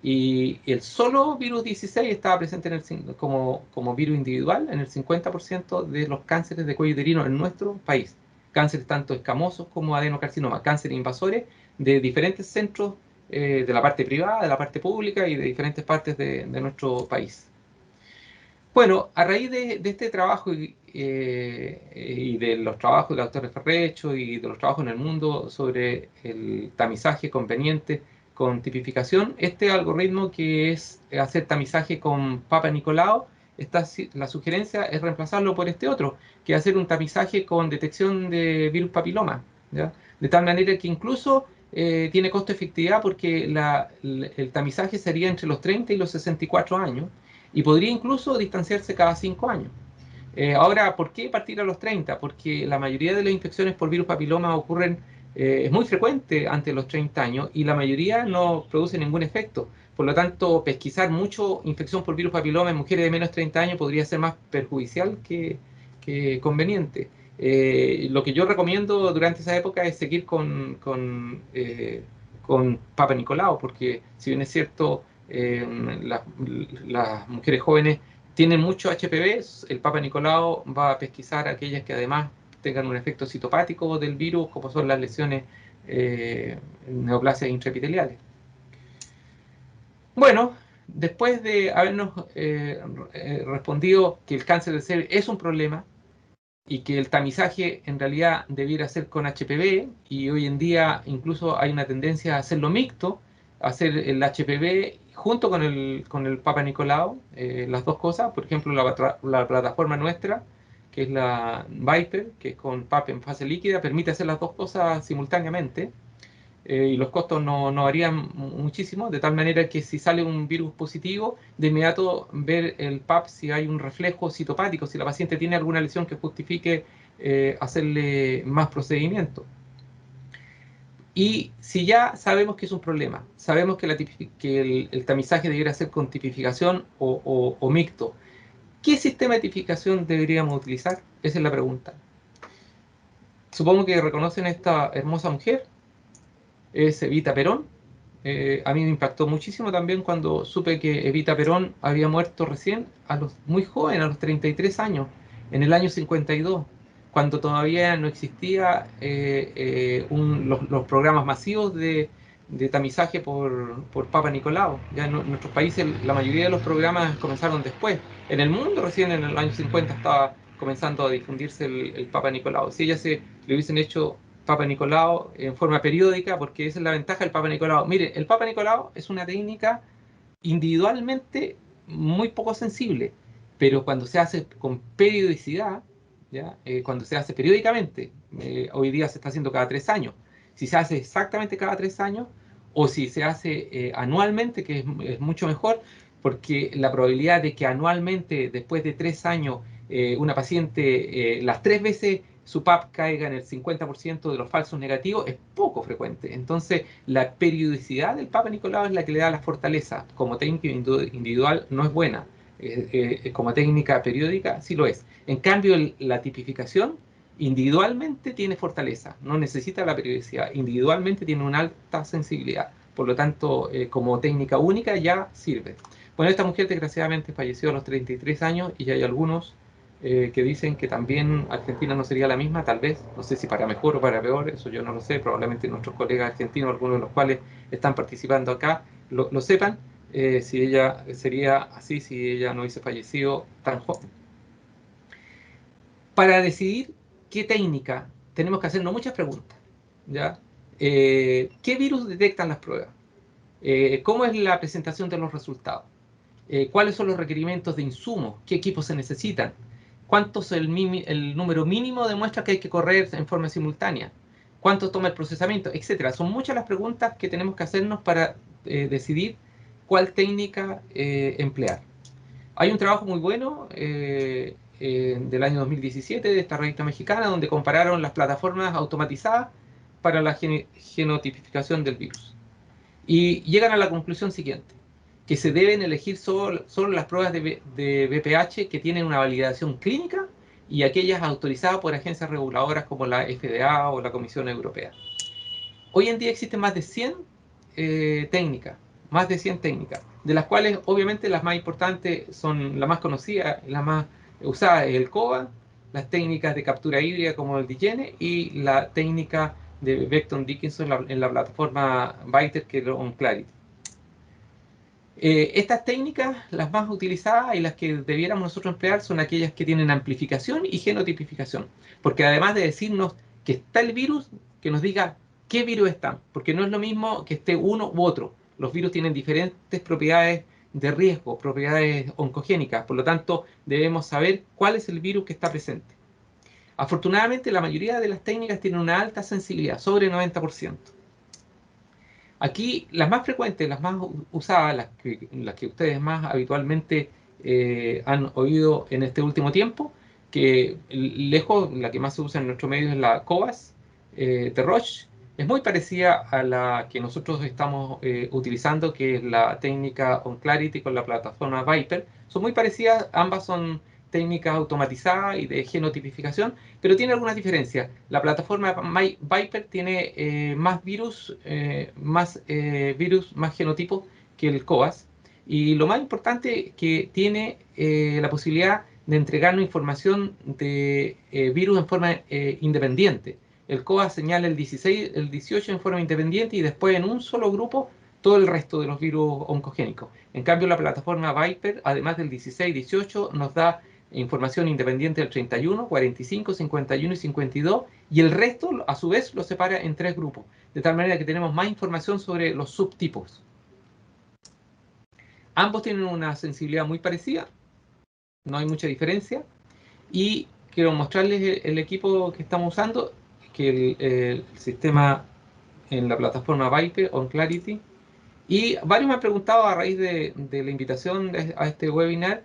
Y el solo virus 16 estaba presente como virus individual en el 50% de los cánceres de cuello uterino en nuestro país. Cánceres tanto escamosos como adenocarcinoma, cánceres invasores de diferentes centros de la parte privada, de la parte pública y de diferentes partes de nuestro país. Bueno, a raíz de este trabajo y de los trabajos de la doctora Ferrecho y de los trabajos en el mundo sobre el tamizaje conveniente con tipificación, este algoritmo que es hacer tamizaje con Papa Nicolau, la sugerencia es reemplazarlo por este otro, que es hacer un tamizaje con detección de virus papiloma, ¿ya? De tal manera que incluso tiene costo-efectividad porque el tamizaje sería entre los 30 y los 64 años y podría incluso distanciarse cada 5 años. Ahora, ¿por qué partir a los 30? Porque la mayoría de las infecciones por virus papiloma ocurren, es muy frecuente antes de los 30 años y la mayoría no produce ningún efecto. Por lo tanto, pesquisar mucho infección por virus papiloma en mujeres de menos de 30 años podría ser más perjudicial que conveniente. Lo que yo recomiendo durante esa época es seguir con Papa Nicolau, porque si bien es cierto, las mujeres jóvenes tienen mucho HPV, el Papa Nicolau va a pesquisar aquellas que además tengan un efecto citopático del virus, como son las lesiones neoplasias intraepiteliales. Bueno, después de habernos respondido que el cáncer de cervix es un problema y que el tamizaje en realidad debiera ser con HPV, y hoy en día incluso hay una tendencia a hacerlo mixto, a hacer el HPV junto con el Papa Nicolau, las dos cosas. Por ejemplo, la plataforma nuestra, que es la Viper, que es con PAP en fase líquida, permite hacer las dos cosas simultáneamente. Y los costos no varían muchísimo, de tal manera que si sale un virus positivo, de inmediato ver el PAP si hay un reflejo citopático, si la paciente tiene alguna lesión que justifique hacerle más procedimiento. Y si ya sabemos que es un problema, sabemos que el tamizaje debería ser con tipificación o mixto, ¿qué sistema de tipificación deberíamos utilizar? Esa es la pregunta. Supongo que reconocen a esta hermosa mujer, es Evita Perón. A mí me impactó muchísimo también cuando supe que Evita Perón había muerto recién, muy joven, a los 33 años, en el año 52, cuando todavía no existía los programas masivos de tamizaje por Papa Nicolau. Ya en nuestros países la mayoría de los programas comenzaron después. En el mundo recién en el año 50 estaba comenzando a difundirse el Papa Nicolau. Si ellas le hubiesen hecho Papa Nicolau en forma periódica, porque esa es la ventaja del Papa Nicolau. Mire, el Papa Nicolau es una técnica individualmente muy poco sensible, pero cuando se hace con periodicidad, ¿ya? Cuando se hace periódicamente, hoy día se está haciendo cada 3 años, si se hace exactamente cada 3 años, o si se hace anualmente, que es mucho mejor, porque la probabilidad de que anualmente, después de 3 años, una paciente, las 3 veces su PAP caiga en el 50% de los falsos negativos, es poco frecuente. Entonces, la periodicidad del Papa Nicolau es la que le da la fortaleza. Como técnica individual no es buena, como técnica periódica sí lo es. En cambio, la tipificación individualmente tiene fortaleza, no necesita la periodicidad, individualmente tiene una alta sensibilidad, por lo tanto, como técnica única ya sirve. Bueno, esta mujer desgraciadamente falleció a los 33 años y hay algunos que dicen que también Argentina no sería la misma, tal vez, no sé si para mejor o para peor, eso yo no lo sé, probablemente nuestros colegas argentinos, algunos de los cuales están participando acá, lo sepan, si ella sería así, si ella no hubiese fallecido tan joven. Para decidir qué técnica, tenemos que hacernos muchas preguntas, ¿ya? ¿Qué virus detectan las pruebas? ¿Cómo es la presentación de los resultados? ¿Cuáles son los requerimientos de insumos? ¿Qué equipos se necesitan? ¿Cuánto es el número mínimo de muestras que hay que correr en forma simultánea? ¿Cuánto toma el procesamiento? Etcétera. Son muchas las preguntas que tenemos que hacernos para decidir cuál técnica emplear. Hay un trabajo muy bueno del año 2017 de esta revista mexicana donde compararon las plataformas automatizadas para la genotipificación del virus. Y llegan a la conclusión siguiente, que se deben elegir solo las pruebas de VPH que tienen una validación clínica y aquellas autorizadas por agencias reguladoras como la FDA o la Comisión Europea. Hoy en día existen más de 100 técnicas, más de 100 técnicas, de las cuales obviamente las más importantes son la más conocida, la más usada es el COA, las técnicas de captura híbrida como el Digene y la técnica de Becton Dickinson en la plataforma Viter que es OnClarity. Estas técnicas, las más utilizadas y las que debiéramos nosotros emplear son aquellas que tienen amplificación y genotipificación. Porque además de decirnos que está el virus, que nos diga qué virus está. Porque no es lo mismo que esté uno u otro. Los virus tienen diferentes propiedades de riesgo, propiedades oncogénicas. Por lo tanto, debemos saber cuál es el virus que está presente. Afortunadamente, la mayoría de las técnicas tienen una alta sensibilidad, sobre el 90%. Aquí las más frecuentes, las más usadas, las que ustedes más habitualmente han oído en este último tiempo, que lejos la que más se usa en nuestro medio es la COVAS de Roche, es muy parecida a la que nosotros estamos utilizando, que es la técnica OnClarity con la plataforma Viper. Son muy parecidas, ambas son técnicas automatizadas y de genotipificación, pero tiene algunas diferencias. La plataforma Viper tiene más genotipos que el COAS. Y lo más importante que tiene la posibilidad de entregarnos información de virus en forma independiente. El COAS señala el 16, el 18 en forma independiente y después en un solo grupo todo el resto de los virus oncogénicos. En cambio, la plataforma Viper, además del 16 y 18, nos da información independiente del 31, 45, 51 y 52, y el resto, a su vez, lo separa en 3 grupos, de tal manera que tenemos más información sobre los subtipos. Ambos tienen una sensibilidad muy parecida, no hay mucha diferencia, y quiero mostrarles el equipo que estamos usando, que el sistema en la plataforma Viper, OnClarity, y varios me han preguntado a raíz de la invitación a este webinar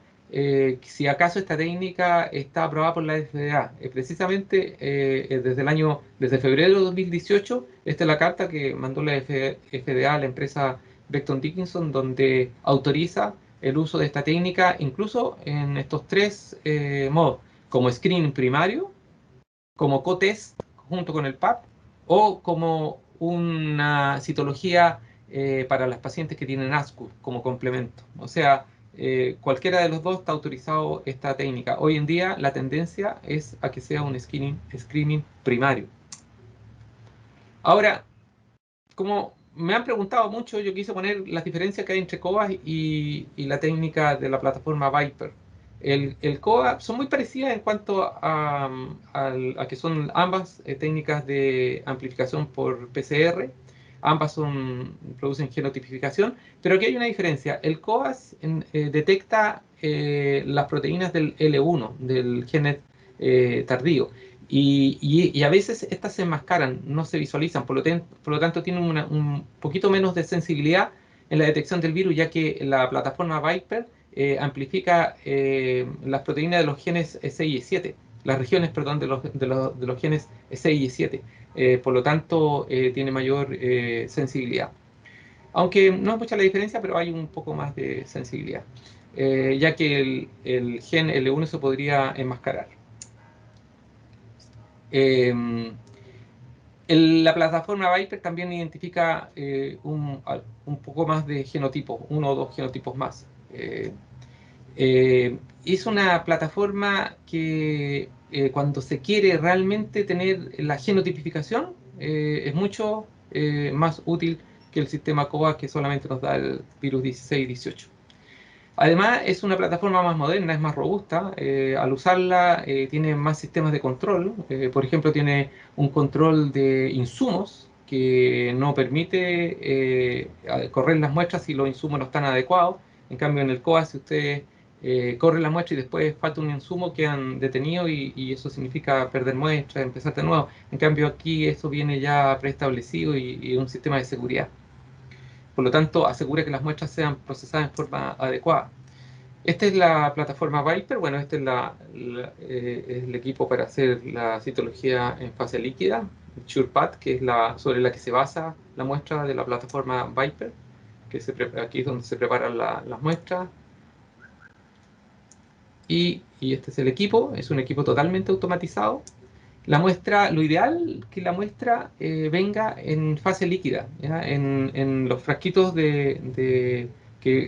si acaso esta técnica está aprobada por la FDA. Precisamente desde febrero de 2018, esta es la carta que mandó la FDA a la empresa Becton Dickinson, donde autoriza el uso de esta técnica, incluso en estos 3 modos, como screening primario, como co-test junto con el PAP o como una citología para las pacientes que tienen ASCUR como complemento. O sea, cualquiera de los dos está autorizado esta técnica. Hoy en día la tendencia es a que sea un screening primario. Ahora, como me han preguntado mucho, yo quise poner las diferencias que hay entre COVAS y la técnica de la plataforma Viper. El COVA son muy parecidas en cuanto a que son ambas técnicas de amplificación por PCR. ambas producen genotipificación, pero aquí hay una diferencia. El COAS detecta las proteínas del L1, del gen tardío, y a veces estas se enmascaran, no se visualizan, por lo tanto tienen un poquito menos de sensibilidad en la detección del virus, ya que la plataforma Viper amplifica las proteínas de los genes 6 y 7, las regiones, perdón, de los genes 6 y 7. Por lo tanto, tiene mayor sensibilidad. Aunque no es mucha la diferencia, pero hay un poco más de sensibilidad, ya que el gen L1 se podría enmascarar. La plataforma Viper también identifica un poco más de genotipos, uno o dos genotipos más. Es una plataforma que cuando se quiere realmente tener la genotipificación es mucho más útil que el sistema COA, que solamente nos da el virus 16 y 18. Además, es una plataforma más moderna, es más robusta. Al usarla, tiene más sistemas de control. Por ejemplo, tiene un control de insumos que no permite correr las muestras si los insumos no están adecuados. En cambio, en el COA, si ustedes corren la muestra y después falta un insumo, quedan detenidos y eso significa perder muestras, empezar de nuevo. En cambio, aquí eso viene ya preestablecido y un sistema de seguridad. Por lo tanto, asegura que las muestras sean procesadas en forma adecuada. Esta es la plataforma Viper. Bueno, este es es el equipo para hacer la citología en fase líquida, SurePath, que es sobre la que se basa la muestra de la plataforma Viper, que aquí es donde se preparan las muestras. Y este es el equipo, es un equipo totalmente automatizado. La muestra, lo ideal que la muestra venga en fase líquida, ¿ya? En los frasquitos que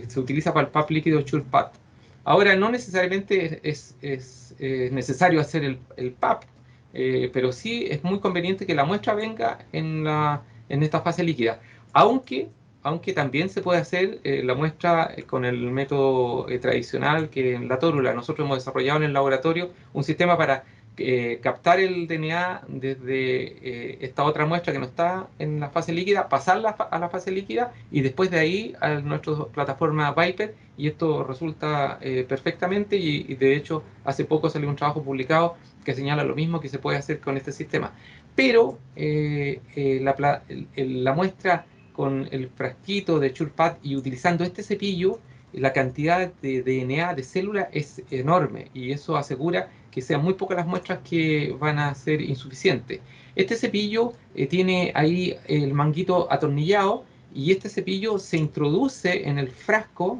se utiliza para el PAP líquido SurePath. Ahora, no necesariamente es necesario hacer el PAP, pero sí es muy conveniente que la muestra venga en esta fase líquida. Aunque, aunque también se puede hacer la muestra con el método tradicional, que en la tórula nosotros hemos desarrollado en el laboratorio un sistema para captar el DNA desde esta otra muestra que no está en la fase líquida, pasarla a la fase líquida y después de ahí a nuestra plataforma Viper, y esto resulta perfectamente y de hecho hace poco salió un trabajo publicado que señala lo mismo que se puede hacer con este sistema. Pero la muestra con el frasquito de SurePath y utilizando este cepillo, la cantidad de DNA de célula es enorme y eso asegura que sean muy pocas las muestras que van a ser insuficientes. Este cepillo tiene ahí el manguito atornillado y este cepillo se introduce en el frasco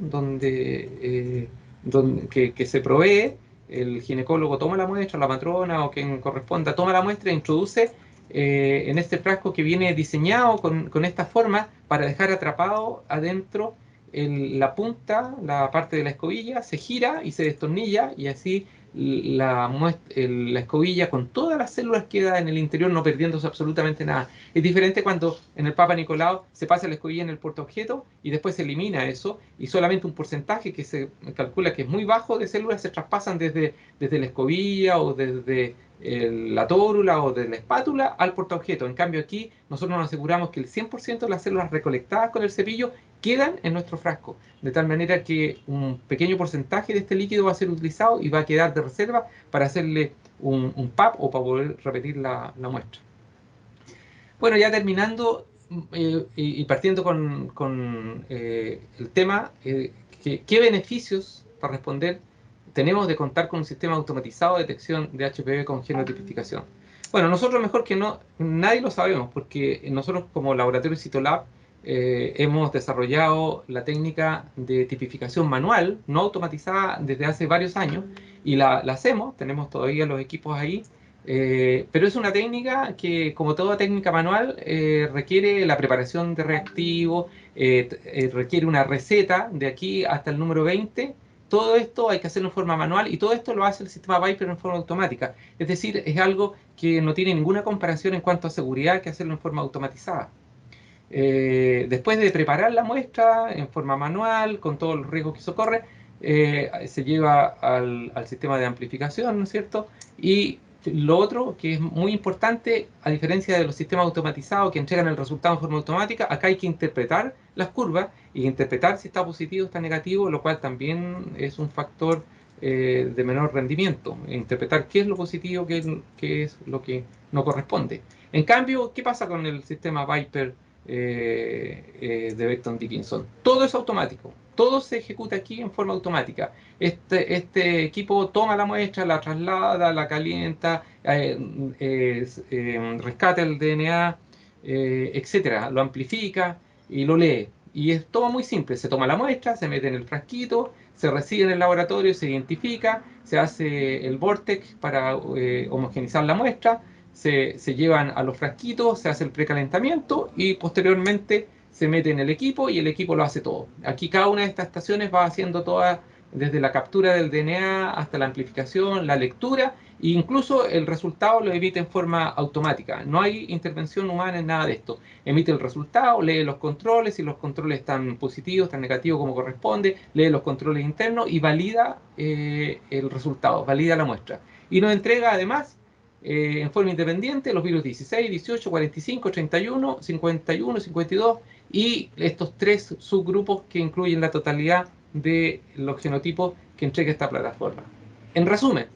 que se provee. El ginecólogo toma la muestra, la matrona o quien corresponda toma la muestra e introduce en este frasco que viene diseñado con esta forma para dejar atrapado adentro la punta, la parte de la escobilla, se gira y se destornilla y así la escobilla con todas las células queda en el interior, no perdiéndose absolutamente nada. Es diferente cuando en el Papa Nicolau se pasa la escobilla en el portaobjeto y después se elimina eso y solamente un porcentaje que se calcula que es muy bajo de células se traspasan desde la escobilla o desde la tórula o de la espátula al portaobjeto. En cambio aquí nosotros nos aseguramos que el 100% de las células recolectadas con el cepillo quedan en nuestro frasco, de tal manera que un pequeño porcentaje de este líquido va a ser utilizado y va a quedar de reserva para hacerle un PAP o para poder repetir la muestra. Bueno, ya terminando y partiendo con el tema, ¿qué beneficios, para responder, tenemos de contar con un sistema automatizado de detección de HPV con genotipificación? Bueno, nosotros mejor que no, nadie lo sabemos, porque nosotros como laboratorio Citolab hemos desarrollado la técnica de tipificación manual, no automatizada desde hace varios años, y la hacemos, tenemos todavía los equipos ahí, pero es una técnica que, como toda técnica manual, requiere la preparación de reactivos, requiere una receta de aquí hasta el número 20. Todo esto hay que hacerlo en forma manual y todo esto lo hace el sistema Viper en forma automática. Es decir, es algo que no tiene ninguna comparación en cuanto a seguridad que hacerlo en forma automatizada. Después de preparar la muestra en forma manual, con todos los riesgos que eso corre, se lleva al sistema de amplificación, ¿no es cierto? Y Lo otro que es muy importante, a diferencia de los sistemas automatizados que entregan el resultado en forma automática, acá hay que interpretar las curvas y interpretar si está positivo o está negativo, lo cual también es un factor de menor rendimiento. Interpretar qué es lo positivo, qué es lo que no corresponde. En cambio, ¿qué pasa con el sistema Viper de Becton Dickinson? Todo es automático. Todo se ejecuta aquí en forma automática. Este equipo toma la muestra, la traslada, la calienta, rescata el DNA, etcétera, lo amplifica y lo lee. Y es todo muy simple. Se toma la muestra, se mete en el frasquito, se recibe en el laboratorio, se identifica, se hace el vortex para homogeneizar la muestra, se llevan a los frasquitos, se hace el precalentamiento y posteriormente se mete en el equipo y el equipo lo hace todo. Aquí cada una de estas estaciones va haciendo toda, desde la captura del DNA hasta la amplificación, la lectura e incluso el resultado lo emite en forma automática. No hay intervención humana en nada de esto. Emite el resultado, lee los controles, si los controles están positivos, están negativos como corresponde, lee los controles internos y valida el resultado, valida la muestra. Y nos entrega además en forma independiente los virus 16, 18, 45, 31, 51, 52 y estos tres subgrupos que incluyen la totalidad de los genotipos que entrega esta plataforma. En resumen,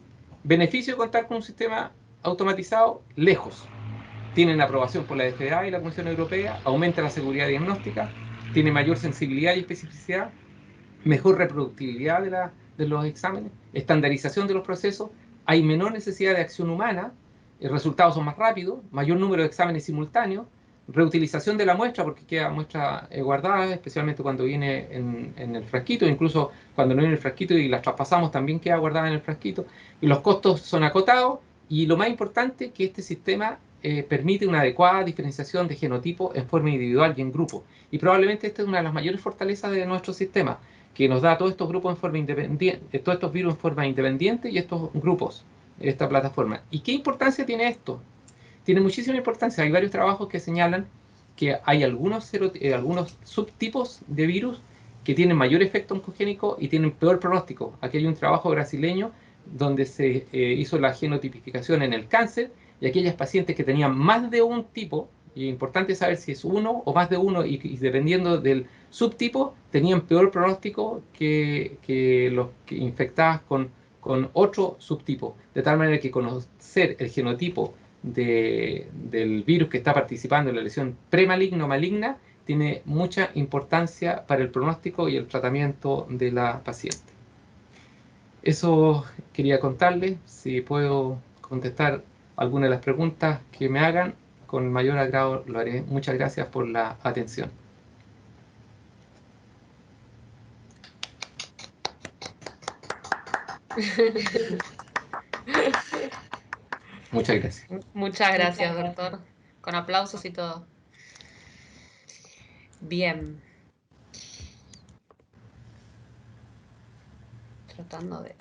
beneficio de contar con un sistema automatizado lejos. Tienen aprobación por la FDA y la Comisión Europea, aumenta la seguridad diagnóstica, tiene mayor sensibilidad y especificidad, mejor reproductibilidad de los exámenes, estandarización de los procesos, hay menor necesidad de acción humana, resultados son más rápidos, mayor número de exámenes simultáneos, reutilización de la muestra porque queda muestra guardada, especialmente cuando viene en el frasquito, incluso cuando no viene en el frasquito y la traspasamos también queda guardada en el frasquito, y los costos son acotados, y lo más importante que este sistema permite una adecuada diferenciación de genotipos en forma individual y en grupo. Y probablemente esta es una de las mayores fortalezas de nuestro sistema, que nos da todos estos grupos en forma independiente, todos estos virus en forma independiente y estos grupos, esta plataforma. ¿Y qué importancia tiene esto? Tiene muchísima importancia. Hay varios trabajos que señalan que hay algunos subtipos de virus que tienen mayor efecto oncogénico y tienen peor pronóstico. Aquí hay un trabajo brasileño donde se hizo la genotipificación en el cáncer y aquellas pacientes que tenían más de un tipo, y es importante saber si es uno o más de uno, y dependiendo del subtipo, tenían peor pronóstico que los que infectadas con otro subtipo. De tal manera que conocer el genotipo del virus que está participando en la lesión premaligna o maligna tiene mucha importancia para el pronóstico y el tratamiento de la paciente. Eso quería contarles. Si puedo contestar alguna de las preguntas que me hagan, con mayor agrado lo haré. Muchas gracias por la atención. Muchas gracias. Muchas gracias, doctor. Con aplausos y todo. Bien. Tratando de...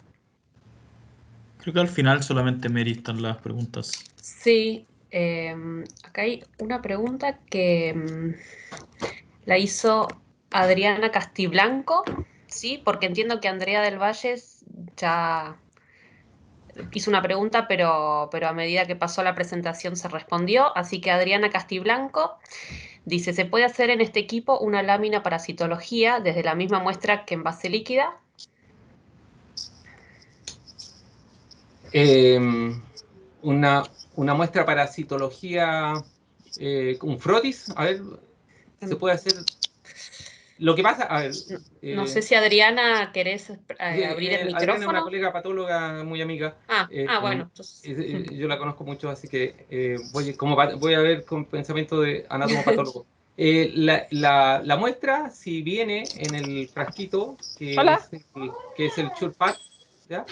Creo que al final solamente meritan las preguntas. Sí, acá hay una pregunta que la hizo Adriana Castiblanco, ¿sí? Porque entiendo que Andrea del Valle ya hizo una pregunta, pero a medida que pasó la presentación se respondió. Así que Adriana Castiblanco dice, ¿se puede hacer en este equipo una lámina para citología desde la misma muestra que en base líquida? Una muestra para citología, un frotis, a ver, se puede hacer. Lo que pasa, a ver. No sé si Adriana querés abrir el Adriana es una micrófono. colega patóloga muy amiga. Bueno, entonces. Yo la conozco mucho, así que voy a ver con pensamiento de anatomopatólogo. La muestra, si viene en el frasquito, que es el CurePath, ¿ya?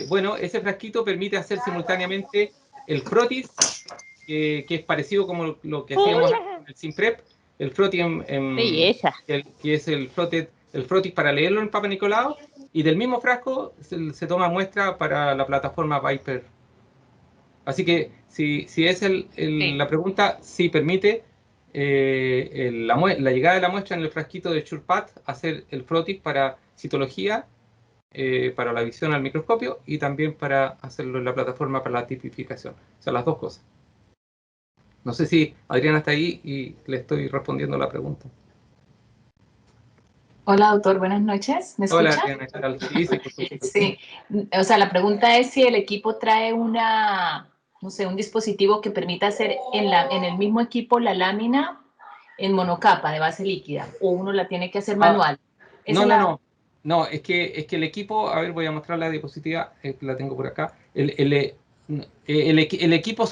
Bueno, ese frasquito permite hacer simultáneamente el frotis, que es parecido como lo que hacíamos en el Simprep, el frotis que es el frotis para leerlo en Papa Nicolau, y del mismo frasco se toma muestra para la plataforma Viper. Así que si es Sí. la pregunta, sí permite la llegada de la muestra en el frasquito de CurePath hacer el frotis para citología para la visión al microscopio y también para hacerlo en la plataforma para la tipificación. O sea, las dos cosas. No sé si Adriana está ahí y le estoy respondiendo la pregunta. Hola, doctor, buenas noches. ¿Me Hola, escucha? Adriana, ¿qué tal? Sí, sí, por supuesto. Sí. O sea, la pregunta es si el equipo trae no sé, un dispositivo que permita hacer en el mismo equipo la lámina en monocapa de base líquida, o uno la tiene que hacer manual. No, no, no. No, es que el equipo, a ver, voy a mostrar la diapositiva, la tengo por acá. El equipo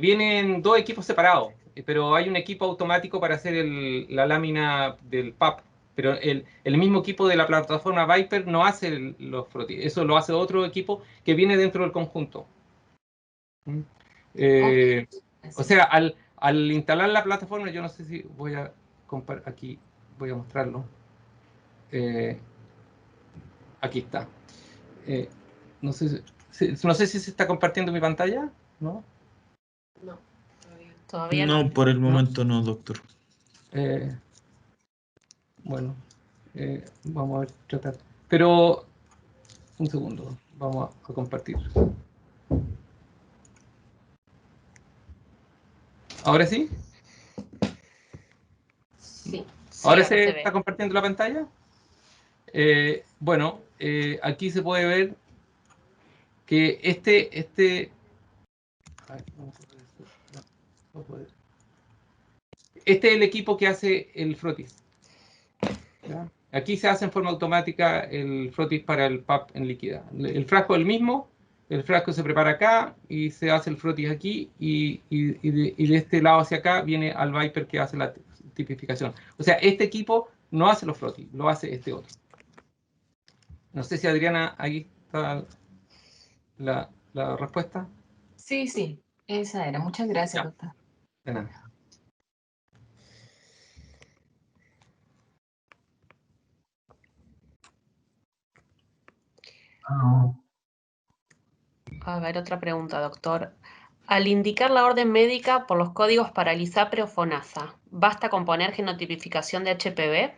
vienen dos equipos separados, pero hay un equipo automático para hacer la lámina del PAP. Pero el mismo equipo de la plataforma Viper no hace los frotis, eso lo hace otro equipo que viene dentro del conjunto. ¿Mm? Okay. O sea, al instalar la plataforma, yo no sé si voy a aquí, voy a mostrarlo. Aquí está. No sé, no sé si se está compartiendo mi pantalla, ¿no? No, todavía no. No, por el No. momento no, doctor. Bueno, vamos a ver, tratar. Pero, un segundo, vamos a compartir. ¿Ahora sí? Sí, ¿Ahora ahora se se está ve. compartiendo la pantalla? Bueno, aquí se puede ver que este es el equipo que hace el frotis. ¿Ya? Aquí se hace en forma automática el frotis para el PAP en líquida. El frasco es el mismo, el frasco se prepara acá y se hace el frotis aquí y de este lado hacia acá viene al Viper que hace la tipificación. O sea, este equipo no hace los frotis, lo hace este otro. No sé si Adriana, ahí está la respuesta. Sí, sí, esa era. Muchas gracias, Ya, doctor. de nada. A ver, otra pregunta, doctor. Al indicar la orden médica por los códigos para el ISAPRE o FONASA, ¿basta con poner genotipificación de HPV?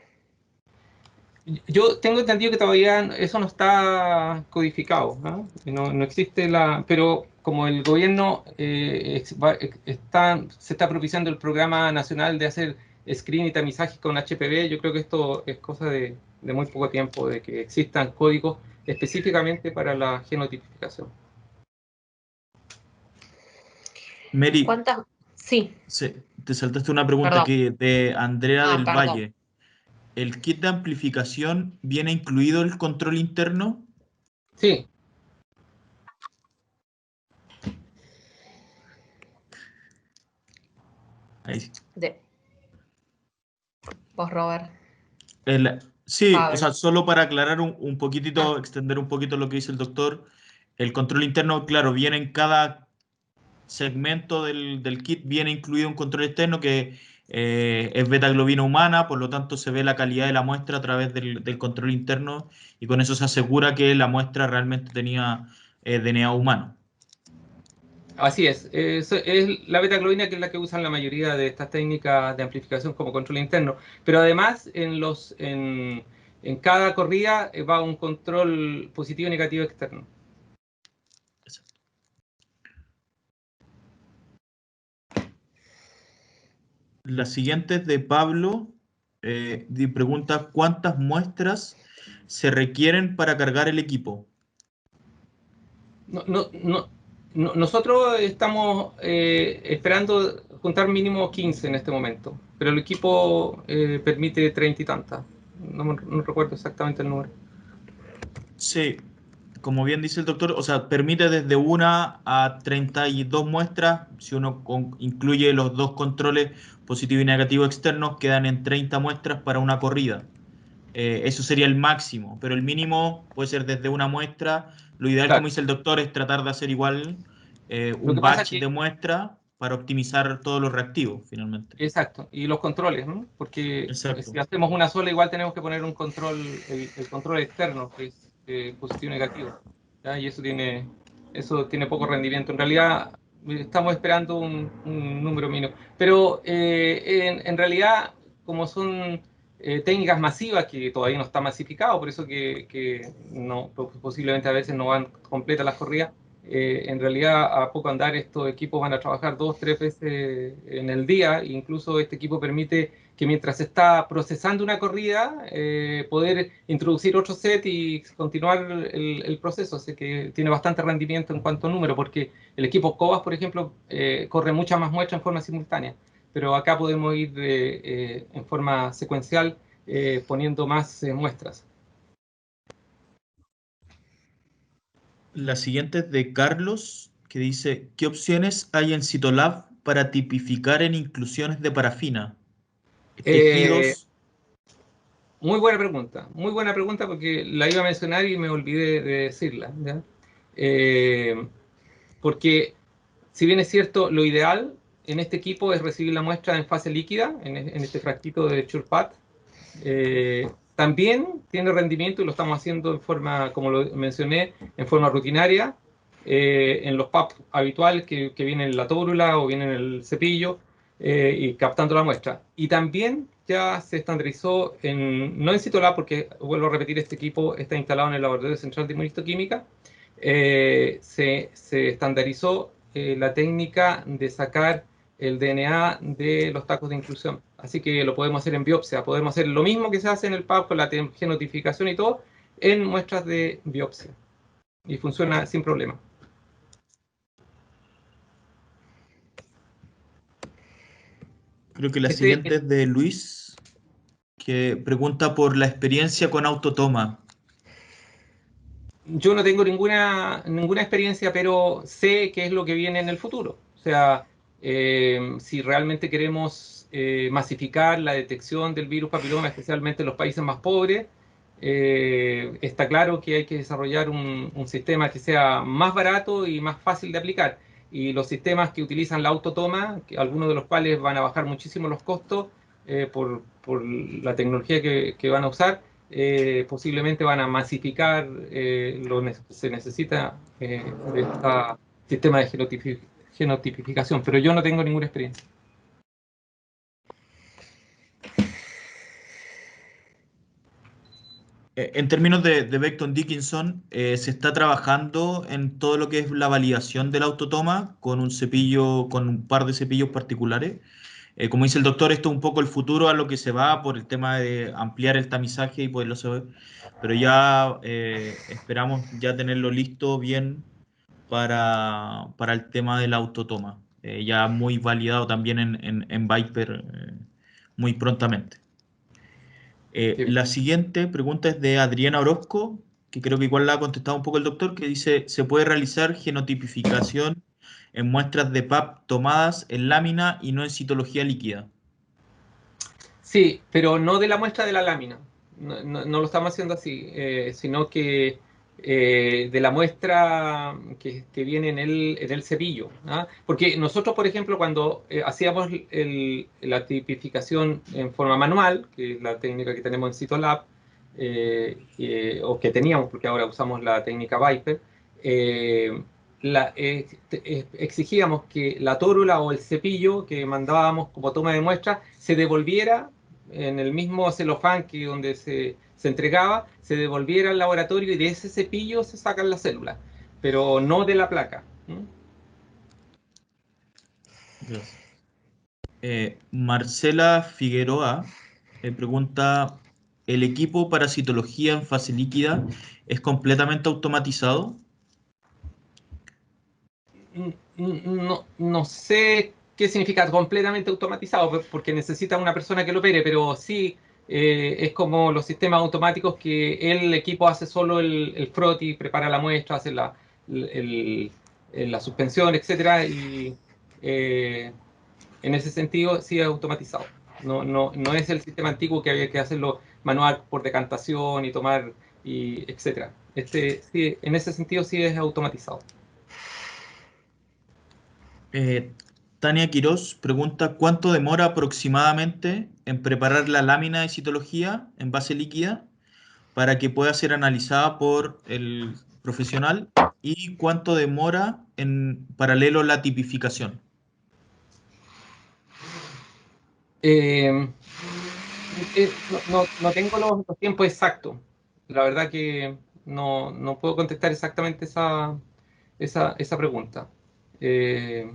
Yo tengo entendido que todavía eso no está codificado, ¿no? No existe pero como el gobierno se está propiciando el programa nacional de hacer screen y tamizaje con HPV, yo creo que esto es cosa de muy poco tiempo, de que existan códigos específicamente para la genotipificación. Mary, ¿Cuántas? Sí, te saltaste una pregunta perdón. que de Andrea Ah, del perdón. Valle. ¿El kit de amplificación viene incluido el control interno? Sí, Ahí sí. Vos, Robert. Sí, o Pablo. sea, solo para aclarar un Ah, poquitito, extender un poquito lo que dice el doctor, el control interno, claro, viene en cada segmento del kit, viene incluido un control externo que es beta globina humana, por lo tanto se ve la calidad de la muestra a través del control interno y con eso se asegura que la muestra realmente tenía DNA humano. así es. Es la betaglobina que es la que usan la mayoría de estas técnicas de amplificación como control interno. Pero además, en cada corrida va un control positivo y negativo externo. La siguiente es de Pablo, pregunta, ¿cuántas muestras se requieren para cargar el equipo? Nosotros estamos esperando juntar mínimo 15 en este momento, pero el equipo permite 30 y tantas. No recuerdo exactamente el número. Sí, como bien dice el doctor, o sea, permite desde 1 a 32 muestras. Si uno incluye los dos controles positivo y negativo externos, quedan en 30 muestras para una corrida. Eso sería el máximo, pero el mínimo puede ser desde una muestra. Lo ideal, como Claro. dice el doctor, es tratar de hacer igual Lo un que pasa es batch que de muestra para optimizar todos los reactivos, finalmente. exacto, y los controles, ¿no? Porque Exacto. si hacemos una sola, igual tenemos que poner un control, el control externo, que es positivo y negativo, ¿ya? Y eso tiene poco rendimiento. En realidad, estamos esperando un número mínimo. Pero en realidad, como son técnicas masivas que todavía no está masificado, por eso que no, posiblemente a veces no van completas las corridas. En realidad, a poco andar, estos equipos van a trabajar 2, 3 veces en el día. Incluso este equipo permite que mientras se está procesando una corrida, poder introducir otro set y continuar el proceso. Así que tiene bastante rendimiento en cuanto a número, porque el equipo Cobas, por ejemplo, corre muchas más muestras en forma simultánea. Pero acá podemos ir en forma secuencial poniendo más muestras. La siguiente es de Carlos, que dice, ¿qué opciones hay en Cytolab para tipificar en inclusiones de parafina? Tejidos. Muy buena pregunta porque la iba a mencionar y me olvidé de decirla, ¿ya? Porque si bien es cierto, lo ideal en este equipo es recibir la muestra en fase líquida, en este frasquito de Churpat. También tiene rendimiento y lo estamos haciendo en forma, como lo mencioné, en forma rutinaria, en los PAP habituales que vienen en la tórula o vienen en el cepillo, y captando la muestra. Y también ya se estandarizó, no en Cytolab, porque vuelvo a repetir, este equipo está instalado en el Laboratorio Central de Inmunistoquímica. Se estandarizó la técnica de sacar el DNA de los tacos de inclusión. Así que lo podemos hacer en biopsia. Podemos hacer lo mismo que se hace en el PAP con la genotipificación y todo, en muestras de biopsia. Y funciona sin problema. Creo que la siguiente es de Luis, que pregunta por la experiencia con autotoma. Yo no tengo ninguna experiencia, pero sé qué es lo que viene en el futuro. O sea, si realmente queremos masificar la detección del virus papiloma, especialmente en los países más pobres, está claro que hay que desarrollar un sistema que sea más barato y más fácil de aplicar. Y los sistemas que utilizan la autotoma, algunos de los cuales van a bajar muchísimo los costos por la tecnología que van a usar, posiblemente van a masificar lo que se necesita de este sistema de genotipificación, pero yo no tengo ninguna experiencia. En términos de Becton Dickinson, se está trabajando en todo lo que es la validación del autotoma con un cepillo, con un par de cepillos particulares. Como dice el doctor, esto es un poco el futuro a lo que se va por el tema de ampliar el tamizaje y poderlo saber. Pero ya esperamos ya tenerlo listo bien para el tema del autotoma. Ya muy validado también en Viper muy prontamente. Sí. La siguiente pregunta es de Adriana Orozco, que creo que igual la ha contestado un poco el doctor, que dice, ¿se puede realizar genotipificación en muestras de PAP tomadas en lámina y no en citología líquida? Sí, pero no de la muestra de la lámina. No lo estamos haciendo así, sino que de la muestra que viene en el cepillo, ¿ah? Porque nosotros, por ejemplo, cuando hacíamos la tipificación en forma manual, que es la técnica que tenemos en Cytolab, o que teníamos, porque ahora usamos la técnica Viper, exigíamos que la tórula o el cepillo que mandábamos como toma de muestra se devolviera en el mismo celofán que donde se entregaba, se devolviera al laboratorio y de ese cepillo se sacan las células, pero no de la placa. Gracias. Marcela Figueroa pregunta, ¿el equipo para citología en fase líquida es completamente automatizado? No sé qué significa completamente automatizado, porque necesita una persona que lo opere, pero sí es como los sistemas automáticos que el equipo hace solo el froti, prepara la muestra, hace la suspensión, etcétera, y en ese sentido sí es automatizado. No es el sistema antiguo que había que hacerlo manual por decantación y tomar, y etcétera. Sí, en ese sentido sí es automatizado. Tania Quirós pregunta, ¿cuánto demora aproximadamente en preparar la lámina de citología en base líquida para que pueda ser analizada por el profesional? ¿Y cuánto demora en paralelo la tipificación? No tengo los tiempos exactos. La verdad que no puedo contestar exactamente esa pregunta. Eh,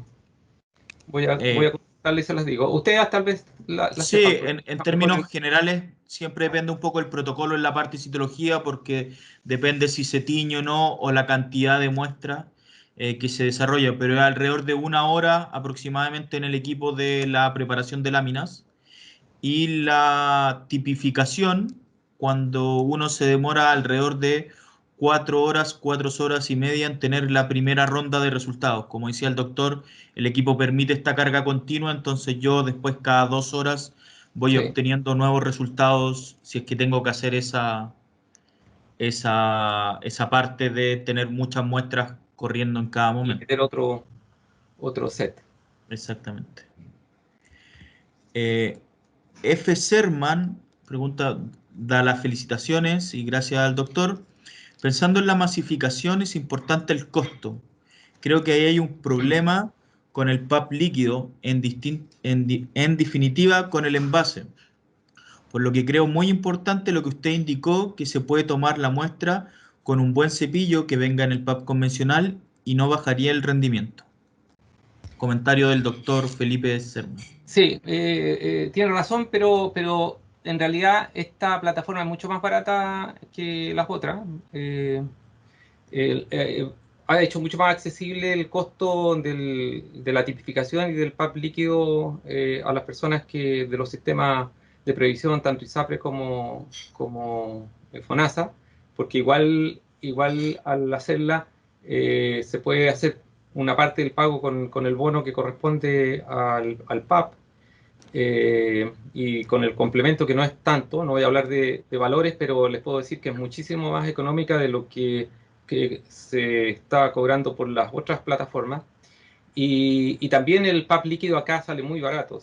voy a contestarle y se las digo. Ustedes tal vez la Sí, sepan, porque en trabajan con términos generales siempre depende un poco el protocolo en la parte de citología porque depende si se tiñe o no o la cantidad de muestras que se desarrolla, pero es alrededor de 1 hora aproximadamente en el equipo de la preparación de láminas y la tipificación cuando uno se demora alrededor de 4 horas, 4 horas y media en tener la primera ronda de resultados. Como decía el doctor, el equipo permite esta carga continua, entonces yo después cada 2 horas voy sí, obteniendo nuevos resultados si es que tengo que hacer esa parte de tener muchas muestras corriendo en cada y momento. meter otro set. Exactamente. F. Serman pregunta, da las felicitaciones y gracias al doctor. Pensando en la masificación es importante el costo. Creo que ahí hay un problema con el PAP líquido, en definitiva con el envase. Por lo que creo muy importante lo que usted indicó, que se puede tomar la muestra con un buen cepillo que venga en el PAP convencional y no bajaría el rendimiento. Comentario del doctor Felipe Serman. Sí, tiene razón, pero en realidad esta plataforma es mucho más barata que las otras. El- eh, Ha hecho mucho más accesible el costo de la tipificación y del PAP líquido a las personas que de los sistemas de previsión, tanto ISAPRE como FONASA, porque igual al hacerla se puede hacer una parte del pago con el bono que corresponde al PAP y con el complemento que no es tanto, no voy a hablar de valores, pero les puedo decir que es muchísimo más económica de lo que se está cobrando por las otras plataformas. Y también el PAP líquido acá sale muy barato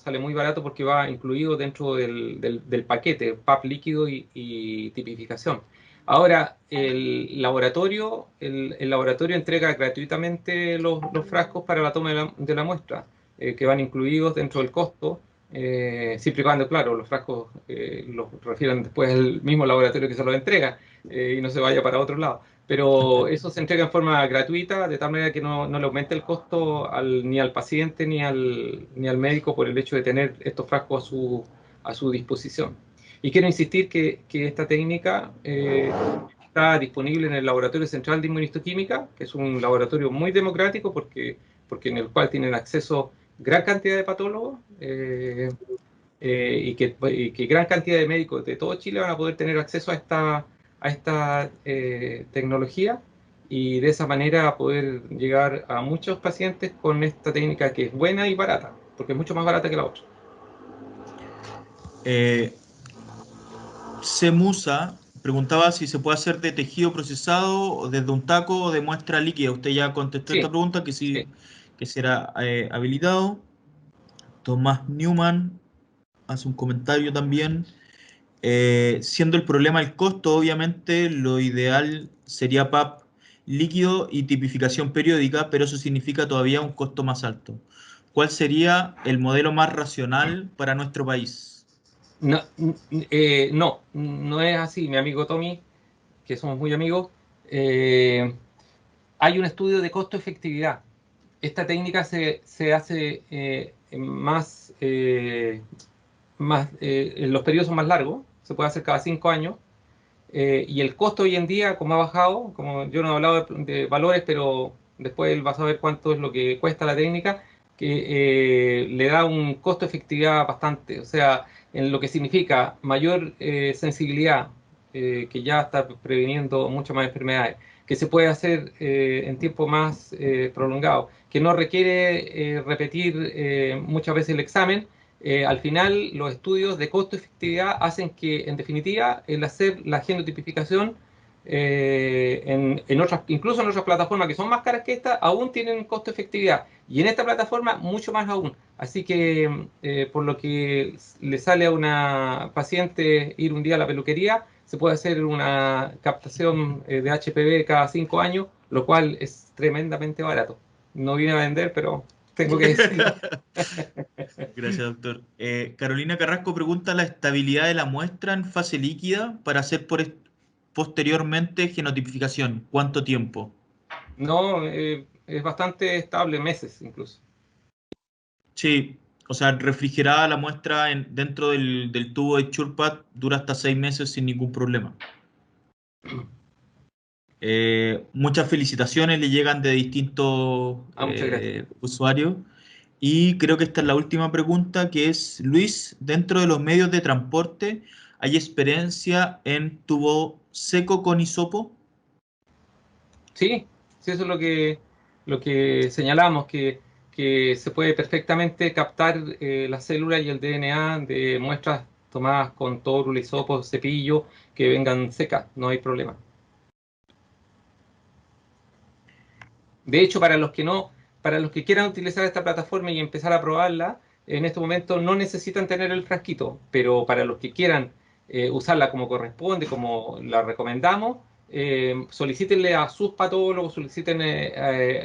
porque va incluido dentro del paquete, PAP líquido y tipificación. Ahora, el laboratorio entrega gratuitamente los frascos para la toma de la muestra, que van incluidos dentro del costo, siempre y cuando, claro, los frascos los refieran después al mismo laboratorio que se los entrega y no se vaya para otro lado. Pero eso se entrega en forma gratuita, de tal manera que no le aumente el costo ni al paciente ni al médico por el hecho de tener estos frascos a su disposición. Y quiero insistir que esta técnica está disponible en el Laboratorio Central de Inmunistoquímica, que es un laboratorio muy democrático porque en el cual tienen acceso gran cantidad de patólogos y que gran cantidad de médicos de todo Chile van a poder tener acceso a esta tecnología y de esa manera poder llegar a muchos pacientes con esta técnica que es buena y barata, porque es mucho más barata que la otra. Semusa preguntaba si se puede hacer de tejido procesado o desde un taco o de muestra líquida. Usted ya contestó esta Sí, pregunta, que sí, sí. que será habilitado. Tomás Newman hace un comentario también. Siendo el problema el costo, obviamente lo ideal sería PAP líquido y tipificación periódica, pero eso significa todavía un costo más alto. ¿Cuál sería el modelo más racional para nuestro país? No es así, mi amigo Tommy, que somos muy amigos. eh, Hay un estudio de costo-efectividad. Esta técnica se hace los periodos son más largos, se puede hacer cada 5 años, y el costo hoy en día, como ha bajado, como yo no he hablado de valores, pero después vas a ver cuánto es lo que cuesta la técnica, que le da un costo-efectividad bastante, o sea, en lo que significa mayor sensibilidad, que ya está previniendo muchas más enfermedades, que se puede hacer en tiempo más prolongado, que no requiere repetir muchas veces el examen. Al final, los estudios de costo-efectividad hacen que, en definitiva, el hacer la genotipificación incluso en otras plataformas que son más caras que esta, aún tienen costo-efectividad. Y en esta plataforma, mucho más aún. Así que, por lo que le sale a una paciente ir un día a la peluquería, se puede hacer una captación de HPV cada 5 años, lo cual es tremendamente barato. No vine a vender, pero tengo que decirlo. Gracias, doctor. Carolina Carrasco pregunta la estabilidad de la muestra en fase líquida para hacer posteriormente genotipificación. ¿Cuánto tiempo? No, es bastante estable, meses incluso. Sí, o sea, refrigerada la muestra dentro del tubo de Churpat dura hasta 6 meses sin ningún problema. Muchas felicitaciones le llegan de distintos Muchas gracias. usuarios. Y creo que esta es la última pregunta, que es, Luis, dentro de los medios de transporte, ¿hay experiencia en tubo seco con hisopo? Sí, sí, eso es lo que señalamos, que se puede perfectamente captar la célula y el DNA de muestras tomadas con tórula, hisopo, cepillo, que vengan secas, no hay problema. De hecho, para los que quieran utilizar esta plataforma y empezar a probarla, en este momento no necesitan tener el frasquito, pero para los que quieran usarla como corresponde, como la recomendamos, solicítenle a sus patólogos, soliciten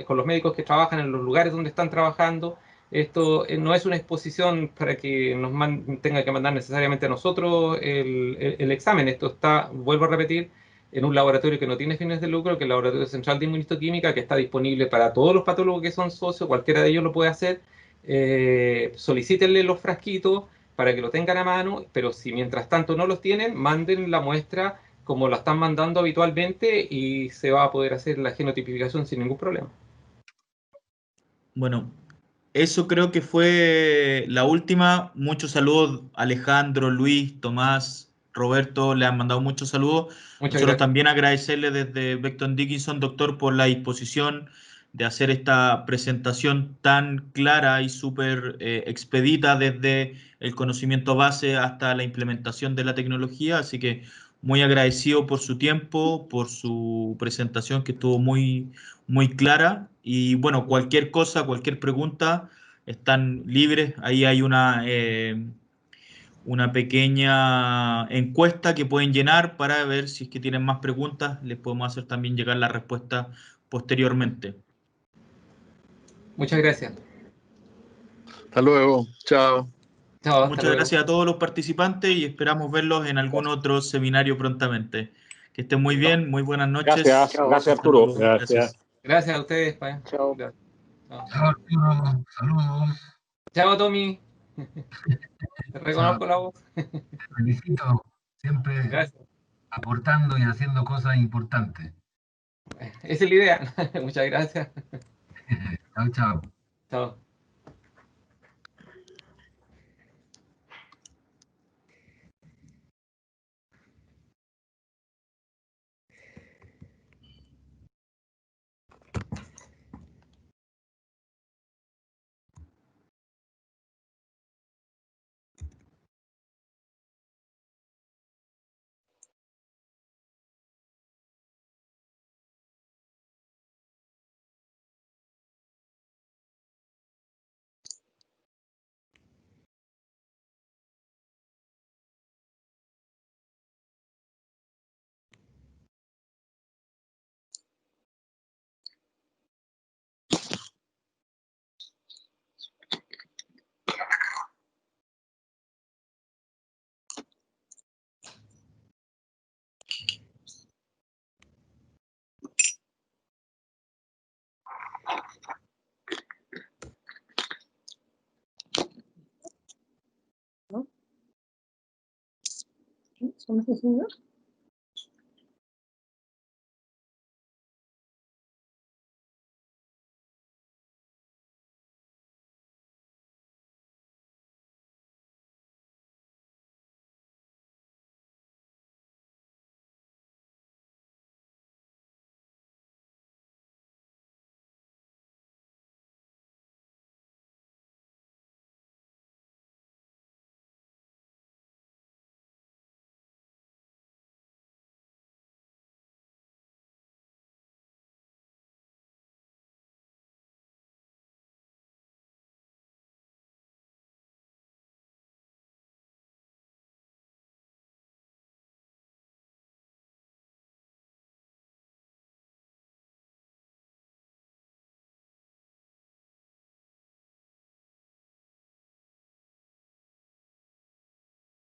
con los médicos que trabajan en los lugares donde están trabajando. Esto no es una exposición para que tenga que mandar necesariamente a nosotros el examen. Esto está, vuelvo a repetir, en un laboratorio que no tiene fines de lucro, que es el Laboratorio Central de Inmunistoquímica, que está disponible para todos los patólogos que son socios, cualquiera de ellos lo puede hacer. Solicítenle los frasquitos para que lo tengan a mano, pero si mientras tanto no los tienen, manden la muestra como la están mandando habitualmente y se va a poder hacer la genotipificación sin ningún problema. Bueno, eso creo que fue la última. Muchos saludos, Alejandro, Luis, Tomás, Roberto, le han mandado muchos saludos. Muchas Nosotros gracias. también agradecerle desde Becton Dickinson, doctor, por la disposición de hacer esta presentación tan clara y súper expedita desde el conocimiento base hasta la implementación de la tecnología. Así que muy agradecido por su tiempo, por su presentación que estuvo muy clara. Y bueno, cualquier cosa, cualquier pregunta, están libres. Ahí hay una pequeña encuesta que pueden llenar para ver si es que tienen más preguntas. Les podemos hacer también llegar la respuesta posteriormente. Muchas gracias. Hasta luego. Chao. Chao, hasta Muchas luego. gracias a todos los participantes y esperamos verlos en algún otro seminario prontamente. Que estén muy bien, muy buenas noches. Gracias, gracias Arturo. Saludos, Gracias. Gracias a ustedes. Chao. Gracias. Chao. Chao, Arturo. Saludos. Chao, Tommy. Te Chao. reconozco la voz. Te felicito. Siempre Gracias. aportando y haciendo cosas importantes. Esa es la idea. Muchas gracias. Chao, chao. Chao. ¿Son ese señor?